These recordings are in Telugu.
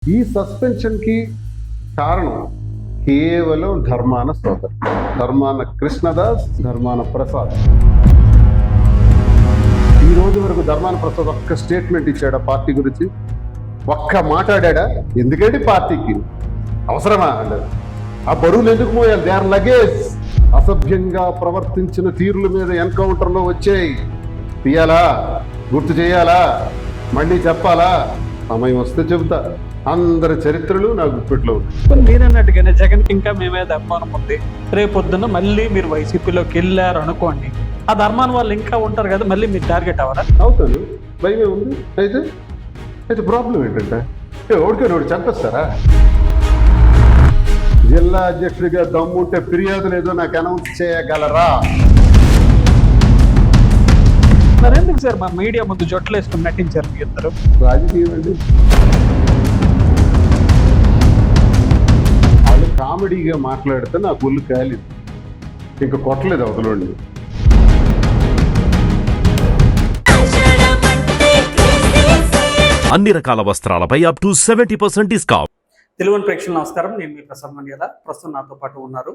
ఈ సస్పెన్షన్కి కారణం కేవలం ధర్మాన సోదరు, ధర్మాన కృష్ణదాస్, ధర్మాన ప్రసాద్. ఈ రోజు వరకు ధర్మాన ప్రసాద్ ఒక్క స్టేట్మెంట్ ఇచ్చాడా పార్టీ గురించి? ఒక్క మాట్లాడా? ఎందుకంటే పార్టీకి అవసరమా? ఆ బరువులు ఎందుకు మోయాలి? They are luggage. అసభ్యంగా ప్రవర్తించిన తీరుల మీద ఎన్కౌంటర్లో వచ్చాయి. తీయాలా? గుర్తు చేయాలా? మళ్ళీ చెప్పాలా? సమయం వస్తే చెబుతా. అందరి చరిత్రలు నా గుప్పెట్లో ఉన్నాయి. మీరన్నట్టుగానే జగన్కి ఇంకా మీ మీద అభిమానం ఉంది. రేపొద్దున మళ్ళీ మీరు వైసీపీలోకి వెళ్ళారు అనుకోండి, ఆ ధర్మాన్ని వాళ్ళు ఇంకా ఉంటారు కదా, మళ్ళీ మీరు టార్గెట్ అవ్వరా? అవుతాను, భయమే ఉంది. అయితే ప్రాబ్లం ఏంటంటే ఓడిపోయి చంపేస్తారా? జిల్లా అధ్యక్షుడిగా దమ్ముంటే ఫిర్యాదు లేదో నాకు అనౌన్స్ చేయగలరా? మరి ఎందుకు సార్ మా మీడియా ముందు జొట్లు వేసుకుని నటించారు మీ ఇద్దరు? రాజకీయం అండి. వాళ్ళు కామెడీగా మాట్లాడితే నాకు ఒళ్ళు కాలేదు, ఇంకా కొట్టలేదు అవతలండి. అన్ని రకాల వస్త్రాలపై అప్ టు 70% డిస్కౌంట్. తెలుగు ప్రేక్షకులు నమస్కారం, నేను మీ ప్రసాద్ మండ్యాల. ప్రస్తుతం నాతో పాటు ఉన్నారు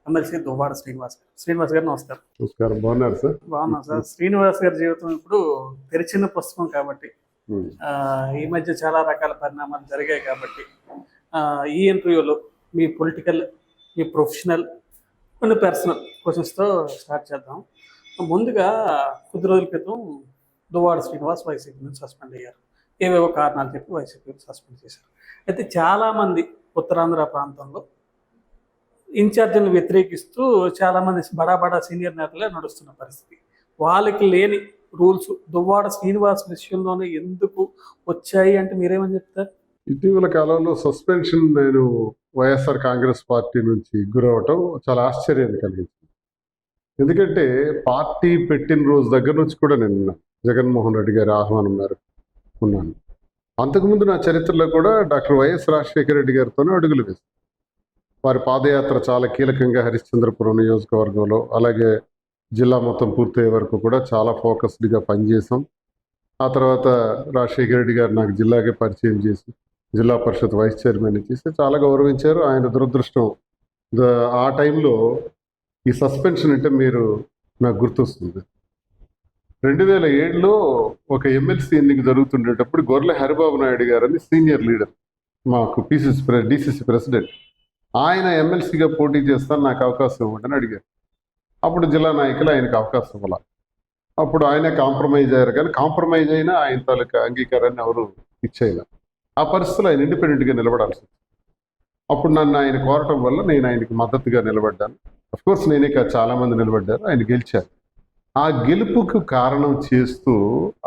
ఎమ్మెల్సీ దువ్వాడ శ్రీనివాస్ గారు. శ్రీనివాస్ గారు నమస్కారం. నమస్కారం, బాగున్నారు సార్? బాగున్నా సార్. శ్రీనివాస్ గారి జీవితం ఇప్పుడు తెరిచిన పుస్తకం కాబట్టి ఈ మధ్య చాలా రకాల పరిణామాలు జరిగాయి కాబట్టి ఈ ఇంటర్వ్యూలో మీ పొలిటికల్, మీ ప్రొఫెషనల్, కొన్ని పర్సనల్ క్వశ్చన్స్తో స్టార్ట్ చేద్దాం. ముందుగా కొద్ది రోజుల క్రితం దువ్వాడ శ్రీనివాస్ వైసీపీ నుంచి సస్పెండ్ అయ్యారు. ఏవేవో కారణాలు చెప్పి వైసీపీ సస్పెండ్ చేశారు. అయితే చాలామంది ఉత్తరాంధ్ర ప్రాంతంలో ఇన్ఛార్జీలను వ్యతిరేకిస్తూ చాలామంది బడా సీనియర్ నేతలే నడుస్తున్న పరిస్థితి. వాళ్ళకి లేని రూల్స్ దువ్వాడ శ్రీనివాస్ విషయంలోనే ఎందుకు వచ్చాయి అంటే మీరేమని చెప్తారు? ఇటీవల కాలంలో సస్పెన్షన్ నేను వైఎస్ఆర్ కాంగ్రెస్ పార్టీ నుంచి గురవటం చాలా ఆశ్చర్యాన్ని కలిగించింది. ఎందుకంటే పార్టీ పెట్టిన రోజు దగ్గర నుంచి కూడా నేను జగన్మోహన్ రెడ్డి గారి ఆహ్వానం మేరకు ఉన్నాను. అంతకుముందు నా చరిత్రలో కూడా డాక్టర్ వైఎస్ రాజశేఖర రెడ్డి గారితోనే అడుగులు వేశాను. వారి పాదయాత్ర చాలా కీలకంగా హరిశ్చంద్రపురం నియోజకవర్గంలో, అలాగే జిల్లా మొత్తం పూర్తయ్యే వరకు కూడా చాలా ఫోకస్డ్గా పనిచేసాం. ఆ తర్వాత రాజశేఖర రెడ్డి గారు నాకు జిల్లాకే పరిచయం చేసి జిల్లా పరిషత్ వైస్ చైర్మన్ చేసి చాలా గౌరవించారు. ఆయన దురదృష్టం ఆ టైంలో ఈ సస్పెన్షన్ అంటే మీరు నాకు గుర్తొస్తుంది. 2007లో ఒక ఎమ్మెల్సీ ఎన్నిక జరుగుతుండేటప్పుడు గొర్రెల హరిబాబు నాయుడు గారు అని సీనియర్ లీడర్, మాకు డిసిసి ప్రెసిడెంట్, ఆయన ఎమ్మెల్సీగా పోటీ చేస్తాను, నాకు అవకాశం ఇవ్వండి అడిగారు. అప్పుడు జిల్లా నాయకులు ఆయనకు అవకాశం ఇవ్వాలి. అప్పుడు ఆయనే కాంప్రమైజ్ అయ్యారు, కానీ కాంప్రమైజ్ అయినా ఆయన తాలూకా అంగీకారాన్ని ఎవరు ఇచ్చేయాలి. ఆ పరిస్థితుల్లో ఆయన ఇండిపెండెంట్గా నిలబడాల్సి వచ్చింది. అప్పుడు నన్ను ఆయన కోరటం వల్ల నేను ఆయనకి మద్దతుగా నిలబడ్డాను. అఫ్కోర్స్ నేనే కాదు, చాలామంది నిలబడ్డారు, ఆయన గెలిచారు. ఆ గెలుపుకు కారణం చేస్తూ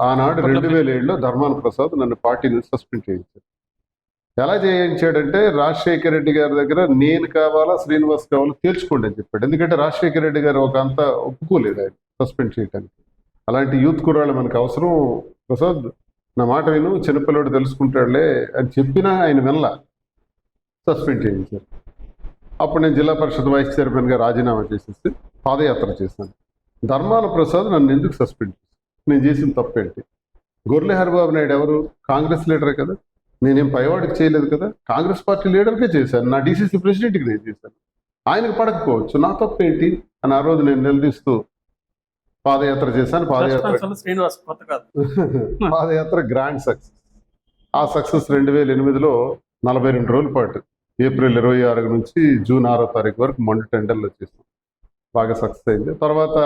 ఆనాడు 2007లో ధర్మాన ప్రసాద్ నన్ను పార్టీ నుంచి సస్పెండ్ చేయించాడు. ఎలా చేయించాడంటే రాజశేఖర రెడ్డి గారి దగ్గర నేను కావాలా శ్రీనివాస్ కావాలా తేల్చుకోండి అని చెప్పాడు. ఎందుకంటే రాజశేఖర రెడ్డి గారు ఒక అంతా ఒప్పుకోలేదు ఆయన సస్పెండ్ చేయడానికి. అలాంటి యూత్ కుర్రాళ్ళు మనకు అవసరం, ప్రసాద్ నా మాట విను, చిన్నపిల్లడు తెలుసుకుంటాడులే అని చెప్పినా ఆయన వినలా, సస్పెండ్ చేయించారు. అప్పుడు నేను జిల్లా పరిషత్ వైస్ చైర్మన్గా రాజీనామా చేసేసి పాదయాత్ర చేశాను. ధర్మాన ప్రసాద్ నన్ను ఎందుకు సస్పెండ్ చేశాను? నేను చేసిన తప్పేంటి? గొర్రెల హరిబాబు నాయుడు ఎవరు? కాంగ్రెస్ లీడరే కదా, నేనేం పైవాడికి చేయలేదు కదా, కాంగ్రెస్ పార్టీ లీడర్కే చేశాను, నా డిసిసి ప్రెసిడెంట్కి నేను చేశాను. ఆయనకు పడకపోవచ్చు, నా తప్పేంటి అని ఆ రోజు నేను నిలదీస్తూ పాదయాత్ర చేశాను. పాదయాత్ర గ్రాండ్ సక్సెస్. ఆ సక్సెస్ 2008లో 42 రోజుల పాటు ఏప్రిల్ 26 నుంచి జూన్ 6వ తారీఖు వరకు మండు టెండర్లో చేశాను. బాగా సక్సెస్ అయింది. తర్వాత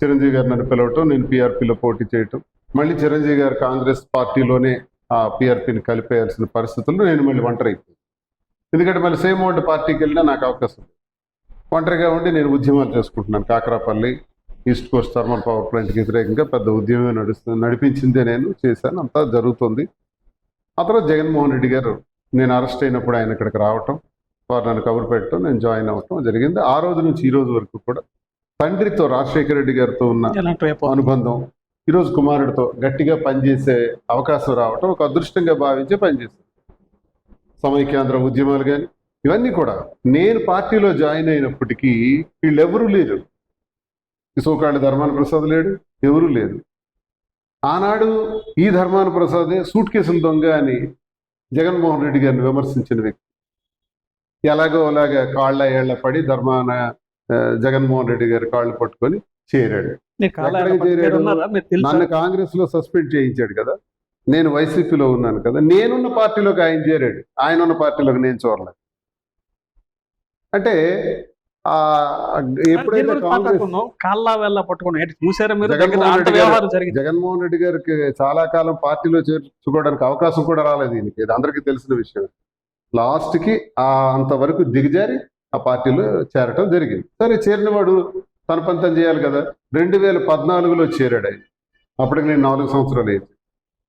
చిరంజీవి గారు నన్ను పిలవటం, నేను పీఆర్పీలో పోటీ చేయటం, మళ్ళీ చిరంజీవి గారు కాంగ్రెస్ పార్టీలోనే ఆ పీఆర్పీని కలిపేయాల్సిన పరిస్థితుల్లో నేను మళ్ళీ ఒంటరి అయిపోయాను. ఎందుకంటే మళ్ళీ సేమ్ ఓల్డ్ పార్టీకి వెళ్ళినా నాకు అవకాశం లేదు. ఒంటరిగా ఉండి నేను ఉద్యమాలు చేసుకుంటున్నాను. Kakarapalli east Coast thermal power ప్లాంట్కి వ్యతిరేకంగా పెద్ద ఉద్యమం నడిపించిందే నేను చేశాను, అంతా జరుగుతుంది. ఆ తర్వాత జగన్మోహన్ రెడ్డి గారు నేను అరెస్ట్ అయినప్పుడు ఆయన ఇక్కడికి రావటం, వారు నన్ను కబురు పెట్టడం, నేను జాయిన్ అవ్వటం జరిగింది. ఆ రోజు నుంచి ఈ రోజు వరకు కూడా తండ్రితో రాజశేఖర రెడ్డి గారితో ఉన్న అనుబంధం, ఈరోజు కుమారుడితో గట్టిగా పనిచేసే అవకాశం రావటం ఒక అదృష్టంగా భావించి పనిచేశాను. సమైక్యాంధ్ర ఉద్యమాలు కానీ ఇవన్నీ కూడా నేను పార్టీలో జాయిన్ అయినప్పటికీ వీళ్ళెవరూ లేరు. సోకాళ్ళ ధర్మాన ప్రసాద్ లేడు, ఎవరూ లేదు. ఆనాడు ఈ ధర్మాన ప్రసాదే సూట్ కేసుల దొంగ అని జగన్మోహన్ రెడ్డి గారిని విమర్శించిన వ్యక్తి. ఎలాగో అలాగా కాళ్ళ ఏళ్ల పడి ధర్మాన జగన్మోహన్ రెడ్డి గారి కాళ్ళు పట్టుకొని చేరాడు. మీరు కాళ్ళ ఎక్కడికి ఏళ్ళ పట్టుకొని చేరాడు? ఉన్నారా? మీరు తెలుసా? నన్ను కాంగ్రెస్ లో సస్పెండ్ చేయించాడు కదా, నేను వైసీపీలో ఉన్నాను కదా, నేనున్న పార్టీలోకి ఆయన చేరాడు, ఆయన ఉన్న పార్టీలోకి నేను చూడలేదు. అంటే ఆ దీని ఎప్పుడైతే గురించి కాంగ్రెస్ మాట్లాడుకుందాం. కాళ్ళ వేళ్ళ పట్టుకుని ఏంటి చూసారా మీరు? జగన్మోహన్ దగ్గర అంత రెడ్డి గారు- వ్యవహారం జరిగింది. జగన్మోహన్ రెడ్డి గారికి చాలా కాలం పార్టీలో చేర్చుకోవడానికి అవకాశం కూడా రాలేదు. ఈయనకి ఇది అందరికీ తెలిసిన విషయం. లాస్ట్ కి అంతవరకు దిగజారి ఆ పార్టీలో చేరటం జరిగింది. సరే, చేరిన వాడు తన పని తను చేయాలి కదా. 2014లో చేరాడు ఆయన. అప్పటికి నేను 4 సంవత్సరాలు అయింది.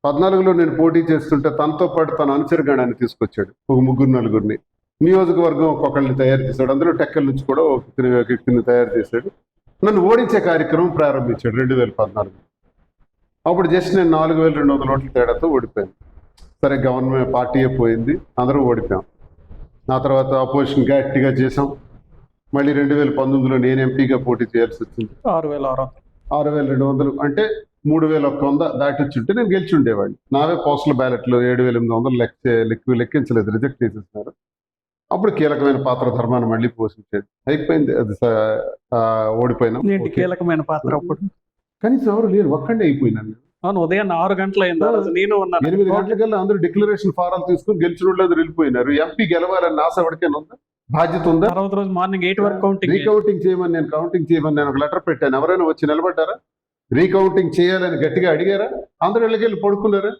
14లో నేను పోటీ చేస్తుంటే తనతో పాటు తన అనుచరగణాన్ని తీసుకొచ్చాడు, ఒక 3-4 నియోజకవర్గం ఒక్కొక్కరిని తయారు చేశాడు. అందులో టెక్కల నుంచి కూడా ఒక వ్యక్తిని తయారు చేశాడు. నన్ను ఓడించే కార్యక్రమం ప్రారంభించాడు 2014. అప్పుడు జస్ట్ నేను 4,200 ఓట్ల తేడాతో ఓడిపోయాను. సరే, గవర్నమెంట్ పార్టీయే పోయింది, అందరూ ఓడిపోయాం. ఆ తర్వాత అపోజిషన్ గట్టిగా చేసాం. మళ్ళీ 2019లో నేను ఎంపీగా పోటీ చేయాల్సి వచ్చింది. 6,600. 6,200 అంటే 3,100 దాటిచ్చుంటే నేను గెలిచి ఉండేవాడిని. నావే పోస్టల్ బ్యాలెట్లు 7,800 లెక్కించలేదు, రిజెక్ట్ చేసేసినారు. అప్పుడు కీలకమైన పాత్ర ధర్మాన్ని మళ్ళీ పోషించాడు. అయిపోయింది, అది ఓడిపోయినాం. ఏంటి ఓకే. కీలకమైన పాత్ర అప్పుడు? కనీసం ఎవరు లేరు, ఒక్కడే అయిపోయినాను. అవును, ఉదయం 6 గంటలు అయింది ఆ రోజు. నేను ఉన్నాను. 8 గంటలకల్లా అందరూ డిక్లరేషన్ ఫారాలు తీసుకుని గెలిచిన వాళ్ళు వెళ్ళిపోయినారు. ఎంపీ గెలవాలని ఆశ ఎవరికైనా ఉందా? బాధ్యత ఉందా? తర్వాత రోజు మార్నింగ్ 8 వరకు కౌంటింగ్. రీకౌంటింగ్ చేయమని నేను ఒక లెటర్ పెట్టాను. ఎవరైనా వచ్చి నిలబడ్డారా? రీకౌంటింగ్ చేయాలని గట్టిగా అడిగారా? అందరూ వెళ్ళి పడుకున్నారా?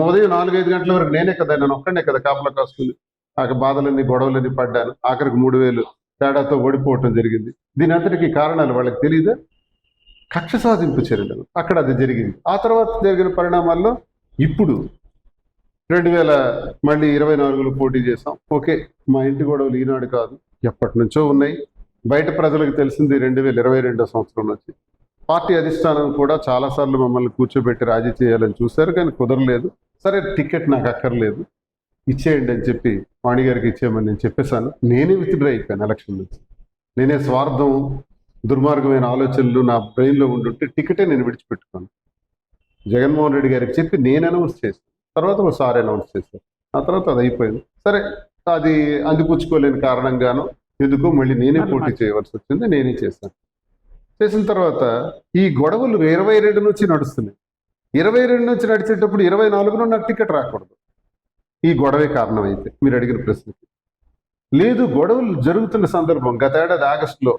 ఉదయం 4-5 గంటల వరకు నేనే కదా, నేను ఒక్కడే కదా కాపలా కాసుకుంది. ఆ బాధలన్నీ గొడవలన్నీ పడ్డాను. ఆఖరికి 3,000 తేడాతో ఓడిపోవటం జరిగింది. దీని అంతటికీ కారణాలు వాళ్ళకి తెలియదా? కక్ష సాధింపు చర్యలు అక్కడ అది జరిగింది. ఆ తర్వాత జరిగిన పరిణామాల్లో ఇప్పుడు 2024లో పోటీ చేసాం. ఓకే, మా ఇంటి గొడవలు ఈనాడు కాదు, ఎప్పటి నుంచో ఉన్నాయి. బయట ప్రజలకు తెలిసింది 2022 సంవత్సరం నుంచి. పార్టీ అధిష్టానం కూడా చాలాసార్లు మమ్మల్ని కూర్చోబెట్టి రాజీ చేయాలని చూశారు, కానీ కుదరలేదు. సరే, టికెట్ నాకు అక్కర్లేదు, ఇచ్చేయండి అని చెప్పి వాణి గారికి ఇచ్చేయమని నేను చెప్పేశాను. నేనే విత్డ్రా అయిపోయాను ఎలక్షన్ నుంచి. నేనే స్వార్థం, దుర్మార్గమైన ఆలోచనలు నా బ్రెయిన్లో ఉండుంటే టికెటే నేను విడిచిపెట్టుకోను. జగన్మోహన్ రెడ్డి గారికి చెప్పి నేను అనౌన్స్ చేశాను. తర్వాత ఒకసారి అనౌన్స్ చేశాను. ఆ తర్వాత అది అయిపోయింది. సరే, అది అందిపుచ్చుకోలేని కారణంగాను ఎందుకో మళ్ళీ నేనే పోటీ చేయవలసి వచ్చింది. నేనే చేశాను. చేసిన తర్వాత ఈ గొడవలు 22 నుంచి నడుస్తున్నాయి. 22 నుంచి నడిచేటప్పుడు 24లో నాకు టికెట్ రాకూడదు. ఈ గొడవే కారణం అయితే మీరు అడిగిన ప్రశ్నకి లేదు. గొడవలు జరుగుతున్న సందర్భం గత ఏడాది ఆగస్టులో,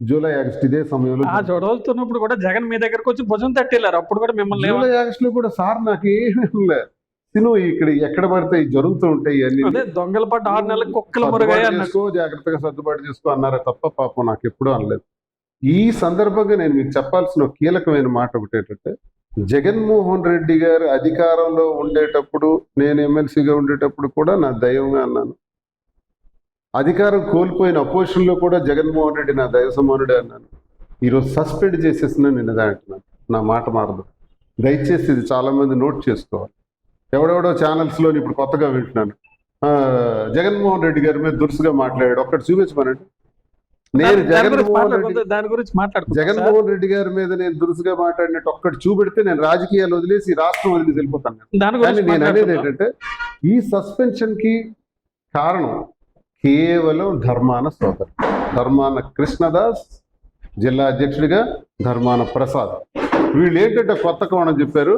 జూలై ఆగస్టు ఇదే సమయంలో ఆ గొడవలుతున్నప్పుడు కూడా జగన్ మీ దగ్గరకు వచ్చి భుజం తట్టేలారు. అప్పుడు కూడా మిమ్మల్ని జూలై ఆగస్టులో కూడా సార్ నాకు ఏమీ తిను ఇక్కడ ఎక్కడ పడితే జరుగుతూ ఉంటాయి అన్ని అదే దొంగల పడ్డ 6 నెలలకు కుక్కల మురుగయ్య అన్నట్టు. జాగ్రత్తగా సర్దుబాటు చేసుకో అన్నారే తప్ప పాపం నాకు ఎప్పుడూ అనలేదు. ఈ సందర్భంగా నేను మీకు చెప్పాల్సిన ఒక కీలకమైన మాట ఒకటి ఏంటంటే, జగన్మోహన్ రెడ్డి గారు అధికారంలో ఉండేటప్పుడు, నేను ఎమ్మెల్సీగా ఉండేటప్పుడు కూడా నా దైవంగా అన్నాను. అధికారం కోల్పోయిన అపోజిషన్లో కూడా జగన్మోహన్ రెడ్డి నా దైవ సమానుడే అన్నాను. ఈరోజు సస్పెండ్ చేసేసిన నిన్నదే అంటున్నాను. నా మాట మారదు. దయచేసి ఇది చాలా మంది నోట్ చేసుకోవాలి. ఎవడెవడో ఛానల్స్లో ఇప్పుడు కొత్తగా వింటున్నాను, జగన్మోహన్ రెడ్డి గారి మీద దురుసుగా మాట్లాడాడు, ఒక్కటి చూపించమనండి. నేను దాని గురించి మాట్లాడుకుంటాను. జగన్మోహన్ రెడ్డి గారి మీద నేను దురుసుగా మాట్లాడినట్టు ఒక్కటి చూపెడితే నేను రాజకీయాలు వదిలేసి రాష్ట్రం వదిలేసి వెళ్ళిపోతాను. దాని కానీ గురించి నేను అనేది ఏంటంటే, ఈ సస్పెన్షన్ కి కారణం కేవలం ధర్మాన సోదరు, ధర్మాన కృష్ణదాస్, జిల్లా అధ్యక్షుడిగా ధర్మాన ప్రసాద్. వీళ్ళు ఏంటంటే కొత్త కోణం చెప్పారు.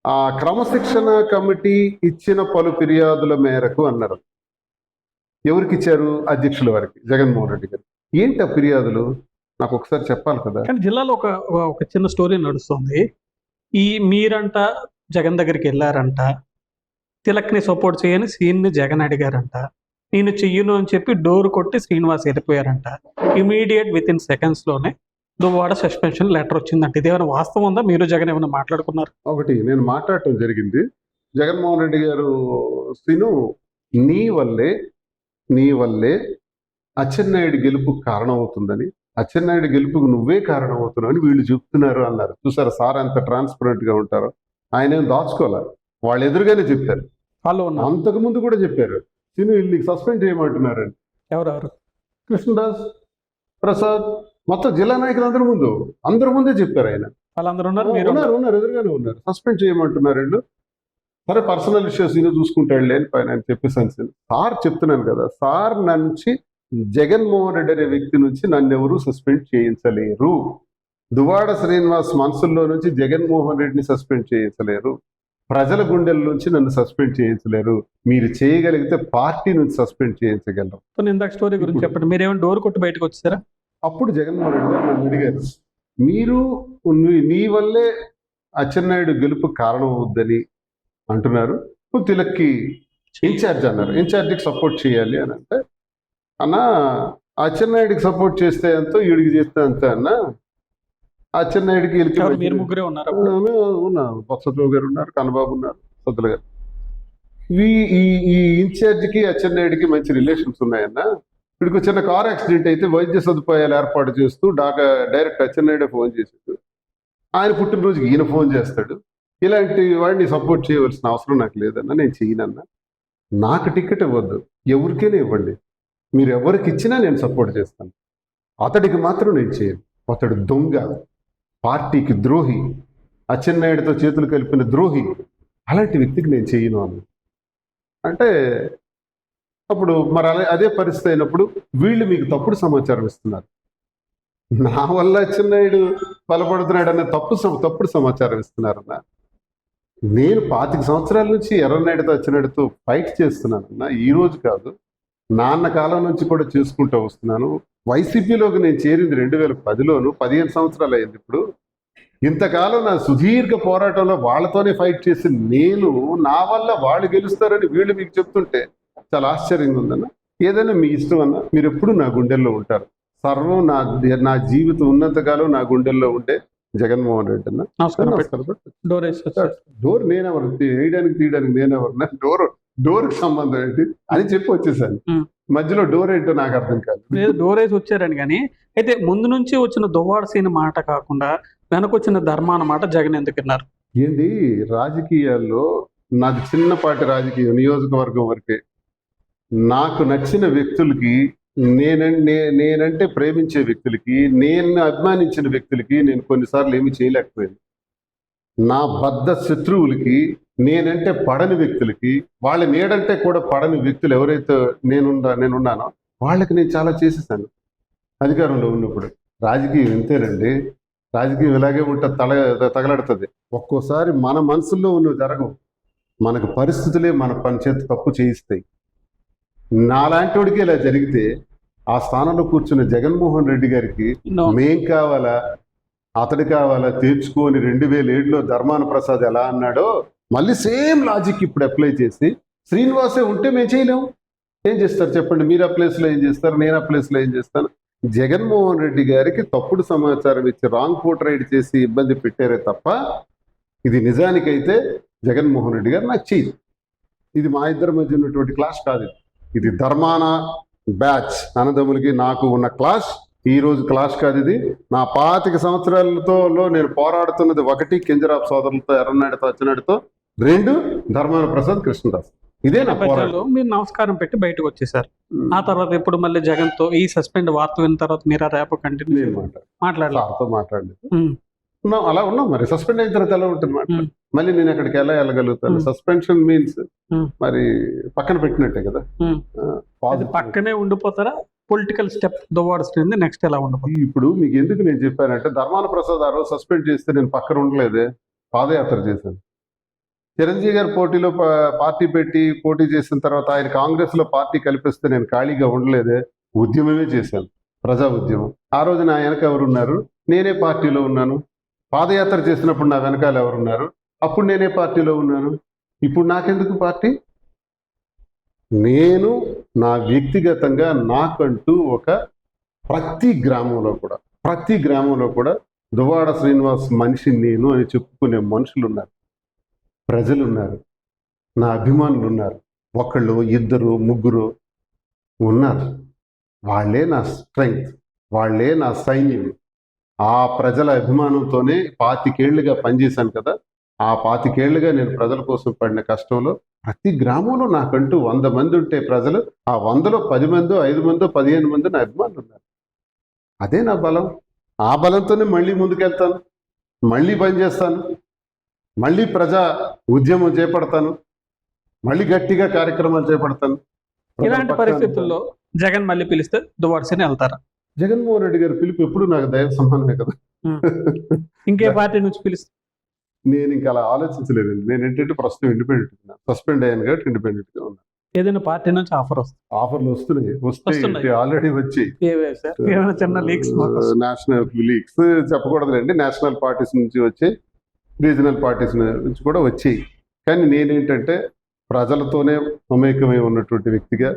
ఆ క్రమశిక్షణ కమిటీ ఇచ్చిన పలు ఫిర్యాదుల మేరకు అన్నారు. ఎవరికి ఇచ్చారు? అధ్యక్షుల వారికి, జగన్మోహన్ రెడ్డి గారు. ఏంటి ఆ ఫిర్యాదులు నాకు ఒకసారి చెప్పాలి కదా. కానీ జిల్లాలో ఒక చిన్న స్టోరీ నడుస్తుంది. మీరంట జగన్ దగ్గరికి వెళ్ళారంట, తిలక్ని సపోర్ట్ చేయని సీన్ని జగన్ అడిగారంట, నేను చెయ్యను అని చెప్పి డోర్ కొట్టి శ్రీనివాస్ వెళ్ళిపోయారంట. ఇమీడియట్ విత్ ఇన్ సెకండ్స్లోనే దువ్వాడ సస్పెన్షన్ లెటర్ వచ్చిందంట. ఇదేమైనా వాస్తవం ఉందా? మీరు జగన్ ఏమైనా మాట్లాడుకున్నారు? ఒకటి నేను మాట్లాడటం జరిగింది. జగన్మోహన్ రెడ్డి గారు, శ్రీను, నీ వల్లే అచ్చెన్నాయుడు గెలుపుకు కారణం అవుతుందని, అచ్చెన్నాయుడు గెలుపుకు నువ్వే కారణం అవుతున్నావు అని వీళ్ళు చెప్తున్నారు అన్నారు. చూసారా సార్ ఎంత ట్రాన్స్పరెంట్ గా ఉంటారో. ఆయన ఏం దాచుకోవాలి, వాళ్ళు ఎదురుగానే చెప్పారు. వాళ్ళు అంతకు ముందు కూడా చెప్పారు, శ్రీను వీళ్ళు నీకు చేయమంటున్నారని. ఎవరెవరు? కృష్ణదాస్, ప్రసాద్, మొత్తం జిల్లా నాయకులు అందరి ముందే చెప్పారు. ఆయన వాళ్ళందరూ ఉన్నారు, ఉన్నారు, ఎదురుగానే ఉన్నారు. సస్పెండ్ చేయమంటున్నారు వీళ్ళు. సరే పర్సనల్ ఇష్యూస్ ఈయన చూసుకుంటాడు లేని పైన అని చెప్పేసాను సార్ చెప్తున్నాను కదా, సార్ నుంచి జగన్మోహన్ రెడ్డి అనే వ్యక్తి నుంచి నన్ను ఎవరు సస్పెండ్ చేయించలేరు. దువ్వాడ శ్రీనివాస్ మనసుల్లో నుంచి జగన్మోహన్ రెడ్డిని సస్పెండ్ చేయించలేరు. ప్రజల గుండెల నుంచి నన్ను సస్పెండ్ చేయించలేరు. మీరు చేయగలిగితే పార్టీ నుంచి సస్పెండ్ చేయించగలరు. ఇందాక స్టోరీ గురించి చెప్పండి. మీరేమో డోర్ కొట్టి బయటకు వచ్చారా? అప్పుడు జగన్మోహన్ రెడ్డి గారు నన్ను అడిగారు, మీరు నీ వల్లే అచ్చెన్నాయుడు గెలుపు కారణం అవుద్దని అంటున్నారు, నువ్వు తిలక్కి ఇన్ఛార్జ్ అన్నారు, ఇన్ఛార్జికి సపోర్ట్ చేయాలి అని అంటే, అన్న అచ్చెన్నాయుడికి సపోర్ట్ చేస్తే ఎంతో ఈడికి చేస్తే అంతే అన్న. అచ్చెన్నాయుడికి మీరు ముగ్గురే ఉన్నారు. ఉన్నారు, బొత్సరావు గారు ఉన్నారు, కన్నబాబు ఉన్నారు, సద్దుల గారు. ఈ ఇన్ఛార్జికి అచ్చెన్నాయుడికి మంచి రిలేషన్స్ ఉన్నాయన్న. వీడికి చిన్న కార్ యాక్సిడెంట్ అయితే వైద్య సదుపాయాలు ఏర్పాటు చేస్తూ డైరెక్ట్ అచ్చెన్నాయుడే ఫోన్ చేసాడు. ఆయన పుట్టినరోజుకి ఈయన ఫోన్ చేస్తాడు. ఇలాంటి వాడిని సపోర్ట్ చేయవలసిన అవసరం నాకు లేదన్నా, నేను చేయనన్నా. నాకు టికెట్ ఇవ్వద్దు, ఎవరికైనా ఇవ్వండి, మీరు ఎవరికి ఇచ్చినా నేను సపోర్ట్ చేస్తాను. అతడికి మాత్రం నేను చేయను. అతడు దొంగ, పార్టీకి ద్రోహి, అచ్చెన్నాయుడితో చేతులు కలిపిన ద్రోహి, అలాంటి వ్యక్తికి నేను చేయను అన్న. అంటే అప్పుడు మరి అదే పరిస్థితి అయినప్పుడు వీళ్ళు మీకు తప్పుడు సమాచారం ఇస్తున్నారు. నా వల్ల అచ్చెన్నాయుడు బలపడుతున్నాడు అనే తప్పుడు సమాచారం ఇస్తున్నారన్న. నేను 25 సంవత్సరాల నుంచి ఎర్రనాయుడుతో అచ్చెన్నాయుడుతో ఫైట్ చేస్తున్నానన్న. ఈ రోజు కాదు, నాన్న కాలం నుంచి కూడా చేసుకుంటూ వస్తున్నాను. వైసీపీలోకి నేను చేరింది 2010లోను, 15 సంవత్సరాలు అయింది. ఇప్పుడు ఇంతకాలం నా సుదీర్ఘ పోరాటంలో వాళ్ళతోనే ఫైట్ చేసి నేను, నా వల్ల వాళ్ళు గెలుస్తారని వీళ్ళు మీకు చెప్తుంటే చాలా ఆశ్చర్యంగా ఉందన్న. ఏదైనా మీ ఇష్టం అన్న, మీరు ఎప్పుడు నా గుండెల్లో ఉంటారు. సర్వం నా జీవితం ఉన్నంతకాలం నా గుండెల్లో ఉంటే జగన్మోహన్ రెడ్డి అన్న. డోర్ నేనెవరు, వేయడానికి తీయడానికి నేనెవరన్నా, డోర్కి సంబంధం ఏంటి అని చెప్పి వచ్చేసాను. మధ్యలో డోర్ ఏంటో నాకు అర్థం కాదు. డోర్ వేసి వచ్చారని. కానీ అయితే ముందు నుంచి వచ్చిన దువ్వాడ సీని మాట కాకుండా వెనకొచ్చిన ధర్మాన మాట జగన్ ఎందుకున్నారు? ఏంటి రాజకీయాల్లో నాది చిన్నపాటి రాజకీయ నియోజకవర్గం వరకే. నాకు నచ్చిన వ్యక్తులకి, నేనంటే ప్రేమించే వ్యక్తులకి, నేను అభిమానించిన వ్యక్తులకి నేను కొన్నిసార్లు ఏమీ చేయలేకపోయాను. నా బద్ధ శత్రువులకి, నేనంటే పడని వ్యక్తులకి, వాళ్ళ నీడంటే కూడా పడని వ్యక్తులు ఎవరైతే నేనున్నానో వాళ్ళకి నేను చాలా చేసేసాను అధికారంలో ఉన్నప్పుడు. రాజకీయం ఇంతేనండి, రాజకీయం ఇలాగే ఉంటుంది, తగలడుతుంది. ఒక్కోసారి మన మనసుల్లో ఉన్నవి జరగవు, మనకు పరిస్థితులే మన పని చేతి తప్పు చేయిస్తాయి. నాలాంటివాడికి ఇలా జరిగితే ఆ స్థానంలో కూర్చున్న జగన్మోహన్ రెడ్డి గారికి మేం కావాలా, అతడు కావాలా తీర్చుకొని 2007లో ధర్మాన ప్రసాద్ ఎలా అన్నాడో మళ్ళీ సేమ్ లాజిక్ ఇప్పుడు అప్లై చేసి శ్రీనివాసే ఉంటే మేము చేయలేము. ఏం చేస్తారు చెప్పండి? మీరు ఆ ప్లేస్లో ఏం చేస్తారు, నేను ఆ ప్లేస్లో ఏం చేస్తాను? జగన్మోహన్ రెడ్డి గారికి తప్పుడు సమాచారం ఇచ్చి రాంగ్ పోర్ట్ రైడ్ చేసి ఇబ్బంది పెట్టారే తప్ప ఇది నిజానికైతే జగన్మోహన్ రెడ్డి గారు నాకు చేయదు. ఇది మా ఇద్దరి మధ్య ఉన్నటువంటి క్లాష్ కాదు, ఇది ధర్మాన బ్యాచ్ అన్నదమ్ములకి నాకు ఉన్న క్లాష్. ఈ రోజు క్లాష్ కాదు ఇది. నా 25 సంవత్సరాలతో నేను పోరాడుతున్నది 1 కింజరాపు సోదరులతో, ఎర్రనాయుడుతో, అచ్చెన్నాయుడుతో, 2 ధర్మాన ప్రసాద్, కృష్ణదాస్. ఇదే నా పోరాటం. మీరు నమస్కారం పెట్టి బయటకు వచ్చేసారు. ఆ తర్వాత ఇప్పుడు మళ్ళీ జగన్ తో ఈ సస్పెండ్ వార్త విన్న తర్వాత మీరు ఆ రేపు కంటిన్యూ మాట్లాడలేదు. అలా ఉన్నాం. మరి సస్పెండ్ అయిన తర్వాత ఎలా ఉంటుంది మాట? మళ్ళీ నేను అక్కడికి ఎలా వెళ్ళగలుగుతాను? సస్పెన్షన్ మీన్స్ మరి పక్కన పెట్టినట్టే కదా. పక్కనే ఉండిపోతారా? Political step Duvvada Srini next ఎలా ఉండబోతుంది? ఇప్పుడు మీకు ఎందుకు నేను చెప్పానంటే, ధర్మాన ప్రసాద్ ఆ రోజు సస్పెండ్ చేస్తే నేను పక్కన ఉండలేదే, పాదయాత్ర చేశాను. చిరంజీవి గారు పార్టీ పెట్టి పోటీ చేసిన తర్వాత ఆయన కాంగ్రెస్ లో పార్టీ కల్పిస్తే నేను ఖాళీగా ఉండలేదే, ఉద్యమమే చేశాను, ప్రజా ఉద్యమం. ఆ రోజు నా వెనక ఎవరున్నారు? నేనే పార్టీలో ఉన్నాను. పాదయాత్ర చేసినప్పుడు నా వెనకాల ఎవరున్నారు? అప్పుడు నేనే పార్టీలో ఉన్నాను. ఇప్పుడు నాకెందుకు పార్టీ? నేను నా వ్యక్తిగతంగా నాకంటూ ప్రతి గ్రామంలో కూడా దువ్వాడ శ్రీనివాస్ మనిషి నేను అని చెప్పుకునే మనుషులు ఉన్నారు, ప్రజలు ఉన్నారు, నా అభిమానులు ఉన్నారు. 1, 2, 3 ఉన్నారు. వాళ్ళే నా స్ట్రెంగ్త్, వాళ్ళే నా సైన్యం. ఆ ప్రజల అభిమానంతోనే 25 ఏళ్లుగా పనిచేశాను కదా. ఆ 25 ఏళ్లుగా నేను ప్రజల కోసం పడిన కష్టంలో ప్రతి గ్రామంలో నాకంటూ 100 మంది ఉంటే ప్రజలు, ఆ 100లో 10 మందో, 5 మందో, 15 మందో నా అభిమానులు ఉన్నారు. అదే నా బలం. ఆ బలంతోనే మళ్ళీ ముందుకెళ్తాను, మళ్ళీ పనిచేస్తాను. మళ్ళీ ప్రజా ఉద్యమం చేపడతాను, మళ్ళీ గట్టిగా కార్యక్రమాలు చేపడతాను. ప్రజల ఇలాంటి పక్షాన పరిస్థితుల్లో జగన్ మళ్ళీ పిలిస్తే దువ్వాడసిని వెళ్తారా? జగన్మోహన్ రెడ్డి గారి పిలుపు ఎప్పుడు నాకు దైవ సమానమే కదా. ఇంకే పార్టీ నుంచి పిలిస్తే? నేను ఇంకా అలా ఆలోచించలేదండి. నేను ఏంటంటే ప్రస్తుతం ఇండిపెండెంట్ ఉన్నా, సస్పెండ్ అయ్యాను కాబట్టి ఇండిపెండెంట్ గా ఉన్నా. ఏదైనా పార్టీ నుంచి ఆఫర్ వస్తుంది? ఆఫర్లు వస్తున్నాయి, వస్తున్నాయి. ఆల్రెడీ వచ్చి ఏమైనా చిన్న లీక్స్? నేషనల్ లీగ్స్ చెప్పకూడదులేండి, నేషనల్ పార్టీస్ నుంచి వచ్చాయి, రీజనల్ పార్టీస్ నుంచి కూడా వచ్చాయి. కానీ నేనేంటంటే ప్రజలతోనే మమేకమై ఉన్నటువంటి వ్యక్తిగా